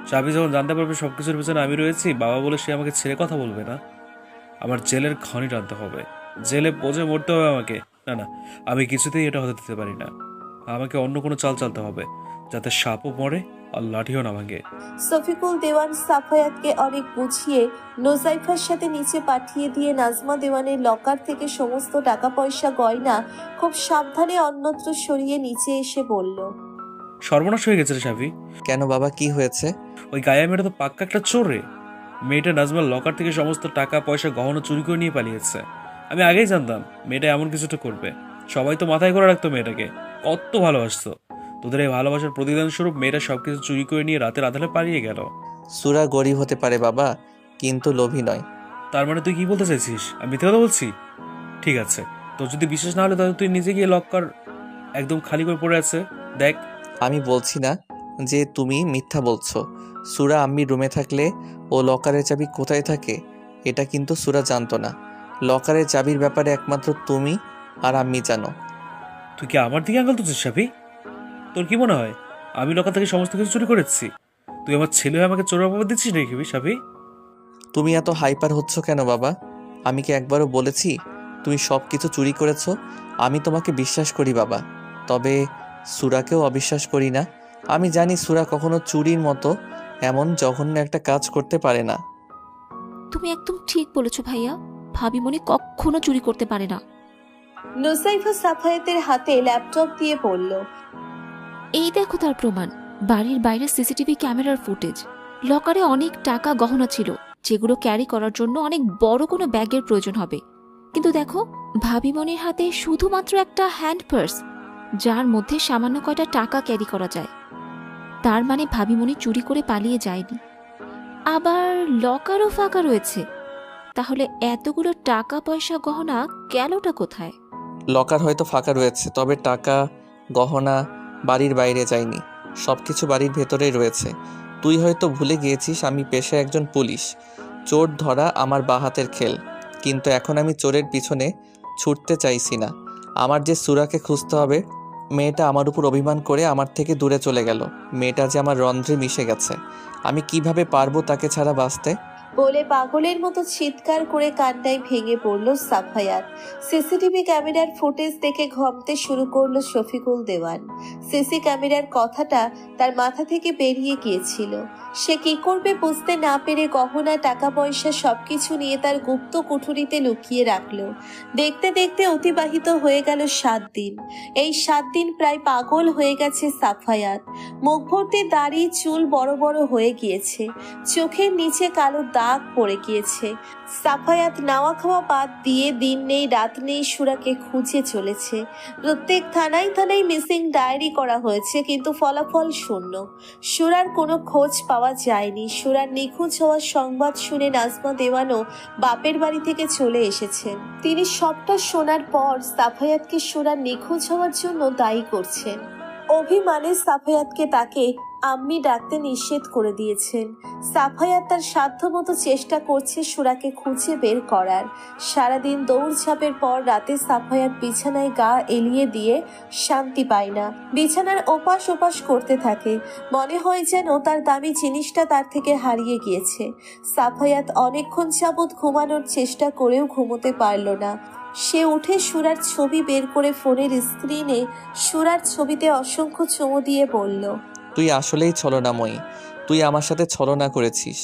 সাবি যখন জানতে পারবে সবকিছুর পিছনে আমি রয়েছি, বাবা বলে সে আমাকে ছেড়ে কথা বলবে না। আমার জেলের খনি টানতে হবে, জেলে পচে মরতে হবে আমাকে। না না, আমি কিছুতেই এটা হতে দিতে পারি না। আমাকে অন্য কোনো চাল চালতে হবে যাতে সাপও মরে আর লাঠিও না ভাঙে। শফিকুল দেওয়ান সাফায়াতকে অনেক বুঝিয়ে নোজাইফার সাথে নিচে পাঠিয়ে দিয়ে নাজমা দেওয়ানের লকার থেকে সমস্ত টাকা পয়সা গয়না খুব সাবধানে অন্যত্র সরিয়ে নিচে এসে বলল, সর্বনাশ হয়ে গেছে রে সাফি। কেন বাবা, কি হয়েছে? ওই গায়ে মেয়েটা তো পাক্কা একটা চোর রে। মেয়েটা নাজমার লকার থেকে সমস্ত টাকা পয়সা গহনা চুরি করে নিয়ে পালিয়েছে। আমি আগেই জানতাম মেয়েটা এমন কিছুটা করবে। সবাই তো মাথায় করে রাখতো মেয়েটাকে, কত ভালোবাসতো। তোদের এই ভালোবাসার প্রতিদান স্বরূপ মেয়েটা সবকিছু চুরি করে নিয়ে রাতের আধারে পালিয়ে গেল। সুরা গরিব হতে পারে বাবা, কিন্তু লোভী নয়। তার মানে তুই কি বলতে চাইছিস? আমি মিথ্যে কথা বলছি? ঠিক আছে, তোর যদি বিশ্বাস না হলে তাহলে তুই নিজে গিয়ে লকার একদম খালি করে পড়ে আছে দেখ। আমি বলছি না যে তুমি মিথ্যা বলছো। সুরা আম্মি রুমে থাকলে ও লকারের চাবি কোথায় থাকে এটা কিন্তু সুরা জানতো না। লকারের চাবির ব্যাপারে একমাত্র তুমি আর আম্মি জানো। তুই কি আমার দিকে আঙুল তুলছিস সাফি? তোর কি মনে হয় আমি লকার থেকে সমস্ত কিছু চুরি করেছি? তুই আমার ছেলে হয়ে আমাকে চোরের অপবাদ দিচ্ছিস নাকি সাফি? তুমি এত হাইপার হচ্ছ কেন বাবা? আমি কি একবারও বলেছি তুমি সব কিছু চুরি করেছো? আমি তোমাকে বিশ্বাস করি বাবা, তবে সুরাকেও অবিশ্বাস করি না। আমি জানি সুরা কখনো চুরির মতো এমন জঘন্য একটা কাজ করতে পারে না। তুমি একদম ঠিক বলেছো ভাইয়া, ভাবিমণি কখনো চুরি করতে পারে না। নোজাইফা সাফায়াতের হাতে ল্যাপটপ দিয়ে বলল, এই দেখো তার প্রমাণ, বাড়ির বাইরে সিসিটিভি ক্যামেরার ফুটেজ। লকারে অনেক টাকা গহনা ছিল যেগুলো ক্যারি করার জন্য অনেক বড় কোনো ব্যাগের প্রয়োজন হবে, কিন্তু দেখো ভাবিমণির হাতে শুধুমাত্র একটা হ্যান্ড পার্স যার মধ্যে সামান্য কয়টা টাকা ক্যারি করা যায়। তার মানে ভাবিমণি চুরি করে পালিয়ে যায়নি। আবার লকারও ফাঁকা রয়েছে, তাহলে এতগুলো টাকা পয়সা গহনা গেলটা কোথায়? লকার হয়তো ফাঁকা রয়েছে, তবে টাকা গহনা বাড়ির বাইরে যায়নি, সব কিছু বাড়ির ভেতরেই রয়েছে। তুই হয়তো ভুলে গিয়েছিস আমি পেশায় একজন পুলিশ। চোর ধরা আমার বাহাতের খেল, কিন্তু এখন আমি চোরের পিছনে ছুটতে চাইছি না। আমার যে সুরাকে খুঁজতে হবে। মেয়েটা আমার উপর অভিমান করে আমার থেকে দূরে চলে গেল। মেয়েটা যে আমার রন্ধ্রে মিশে গেছে, আমি কিভাবে পারবো তাকে ছাড়া বাঁচতে? বলে পাগলের মতো চিৎকার করে কান্নায় ভেঙে পড়ল সাফায়াত। সিসিটিভি ক্যামেরার ফুটেজ দেখে ঘামতে শুরু করলো শফিকুল দেওয়ান। সিসি ক্যামেরার কথাটা তার মাথা থেকে বেরিয়ে গিয়েছিল। সে কি করবে বুঝতে না পেরে গহনা টাকা পয়সা সবকিছু নিয়ে তার গুপ্ত কুঠুরিতে লুকিয়ে রাখলো। দেখতে দেখতে অতিবাহিত হয়ে গেল 7 দিন। এই 7 দিন প্রায় পাগল হয়ে গেছে সাফায়াত। মুখ ভর্তি দাড়ি, চুল বড় বড় হয়ে গিয়েছে, চোখের নিচে কালো দাগ পড়ে গিয়েছে। সাফায়াত নাওয়া খাওয়া বাদ দিয়ে দিন নেই রাত নেই সুরাকে খুঁজে চলেছে। প্রত্যেক থানায় থানায় মিসিং ডায়েরি করা হয়েছে, কিন্তু ফলাফল শূন্য। সুরার কোনো খোঁজ পাওয়া যায়নি। সুরার নিখোঁজ হওয়ার সংবাদ শুনে নাজমা দেওয়ানও বাপের বাড়ি থেকে চলে এসেছেন। তিনি সবটা শোনার পর সাফায়াতকে সুরার নিখোঁজ হওয়ার জন্য দায়ী করছেন। অভিমানে সাফায়াতকে তাকে আম্মি ডাকতে নিষেধ করে দিয়েছেন। সাফায়াত তার সাধ্যমতো চেষ্টা করছে সুরাকে খুঁজে বের করার। সারাদিন দৌড়ঝাঁপের পর রাতে সাফায়াত বিছানায় গা এলিয়ে দিয়ে শান্তি পায় না। বিছানার ওপাশ ওপাশ করতে থাকে, মনে হয় যেন তার দামি জিনিসটা তার থেকে হারিয়ে গিয়েছে। সাফায়াত অনেকক্ষণ যাবৎ ঘুমানোর চেষ্টা করেও ঘুমোতে পারল না। সে উঠে সুরার ছবি বের করে ফোনের স্ক্রিনে সুরার ছবিতে অসংখ্য চুমু দিয়ে বলল, তুই আসলেই ছলনাময়ী। তুই আমার সাথে ছলনা করেছিস,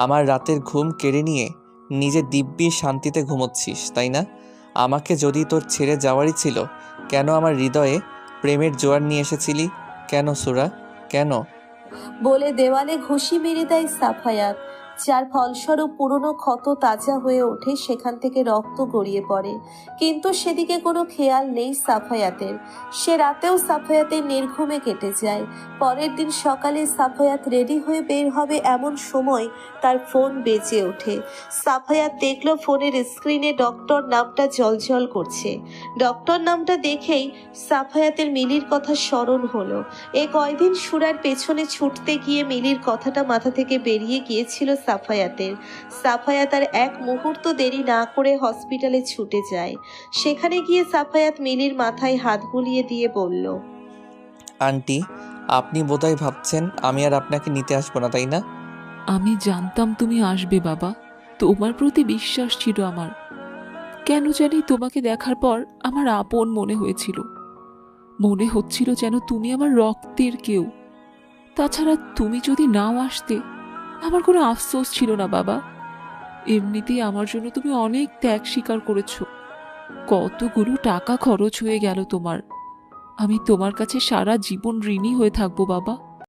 আমার রাতের ঘুম কেড়ে নিয়ে নিজে দিব্যি শান্তিতে ঘুমোচ্ছিস, তাই না? আমাকে যদি তোর ছেড়ে যাওয়ারই ছিল, কেন আমার হৃদয়ে প্রেমের জোয়ার নিয়ে এসেছিলি? কেন সুরা, কেন? বলে দেওয়ালে ঘুষি মেরে দেয় সাফায়াত। যার ফলস্বরূপ পুরনো ক্ষত তাজা হয়ে ওঠে, সেখান থেকে রক্ত গড়িয়ে পড়ে। কিন্তু সেদিকে কোনো খেয়াল নেই সাফায়াতের। সে রাতেও সাফায়াতের নির্ঘুমে কেটে যায়। পরের দিন সকালে সাফায়াত রেডি হয়ে বের হবে এমন সময় তার ফোন বেজে ওঠে। সাফায়াত দেখলো ফোনের স্ক্রিনে ডক্টর নামটা জ্বলজ্বল করছে। ডক্টর নামটা দেখেই সাফায়াতের মিলির কথা স্মরণ হলো। এ কয়দিন সুরার পেছনে ছুটতে গিয়ে মিলির কথাটা মাথা থেকে বেরিয়ে গিয়েছিল সাফায়াতের। সাফায়াত আর এক মুহূর্ত দেরি না করে হসপিটালে ছুটে যায়। সেখানে গিয়ে সাফায়াত মিলির মাথায় হাত বুলিয়ে দিয়ে বলল, আন্টি, আপনি বোধহয় ভাবছেন আমি আর আপনাকে নিতে আসবো না, তাই না? আমি জানতাম তুমি আসবে বাবা, তোমার প্রতি বিশ্বাস ছিল আমার। কেন জানি তোমাকে দেখার পর আমার আপন মনে হয়েছিল, মনে হচ্ছিল যেন তুমি আমার রক্তের কেউ। তাছাড়া তুমি যদি নাও আসতে আমার কোনো আফসোস ছিল না বাবা। এমনিতেই আমার জন্য তুমি অনেক ত্যাগ স্বীকার করেছো, কতগুলো টাকা খরচ হয়ে গেল তোমার। আমি তোমার কাছে সারা জীবন ঋণী হয়ে থাকবো বাবা।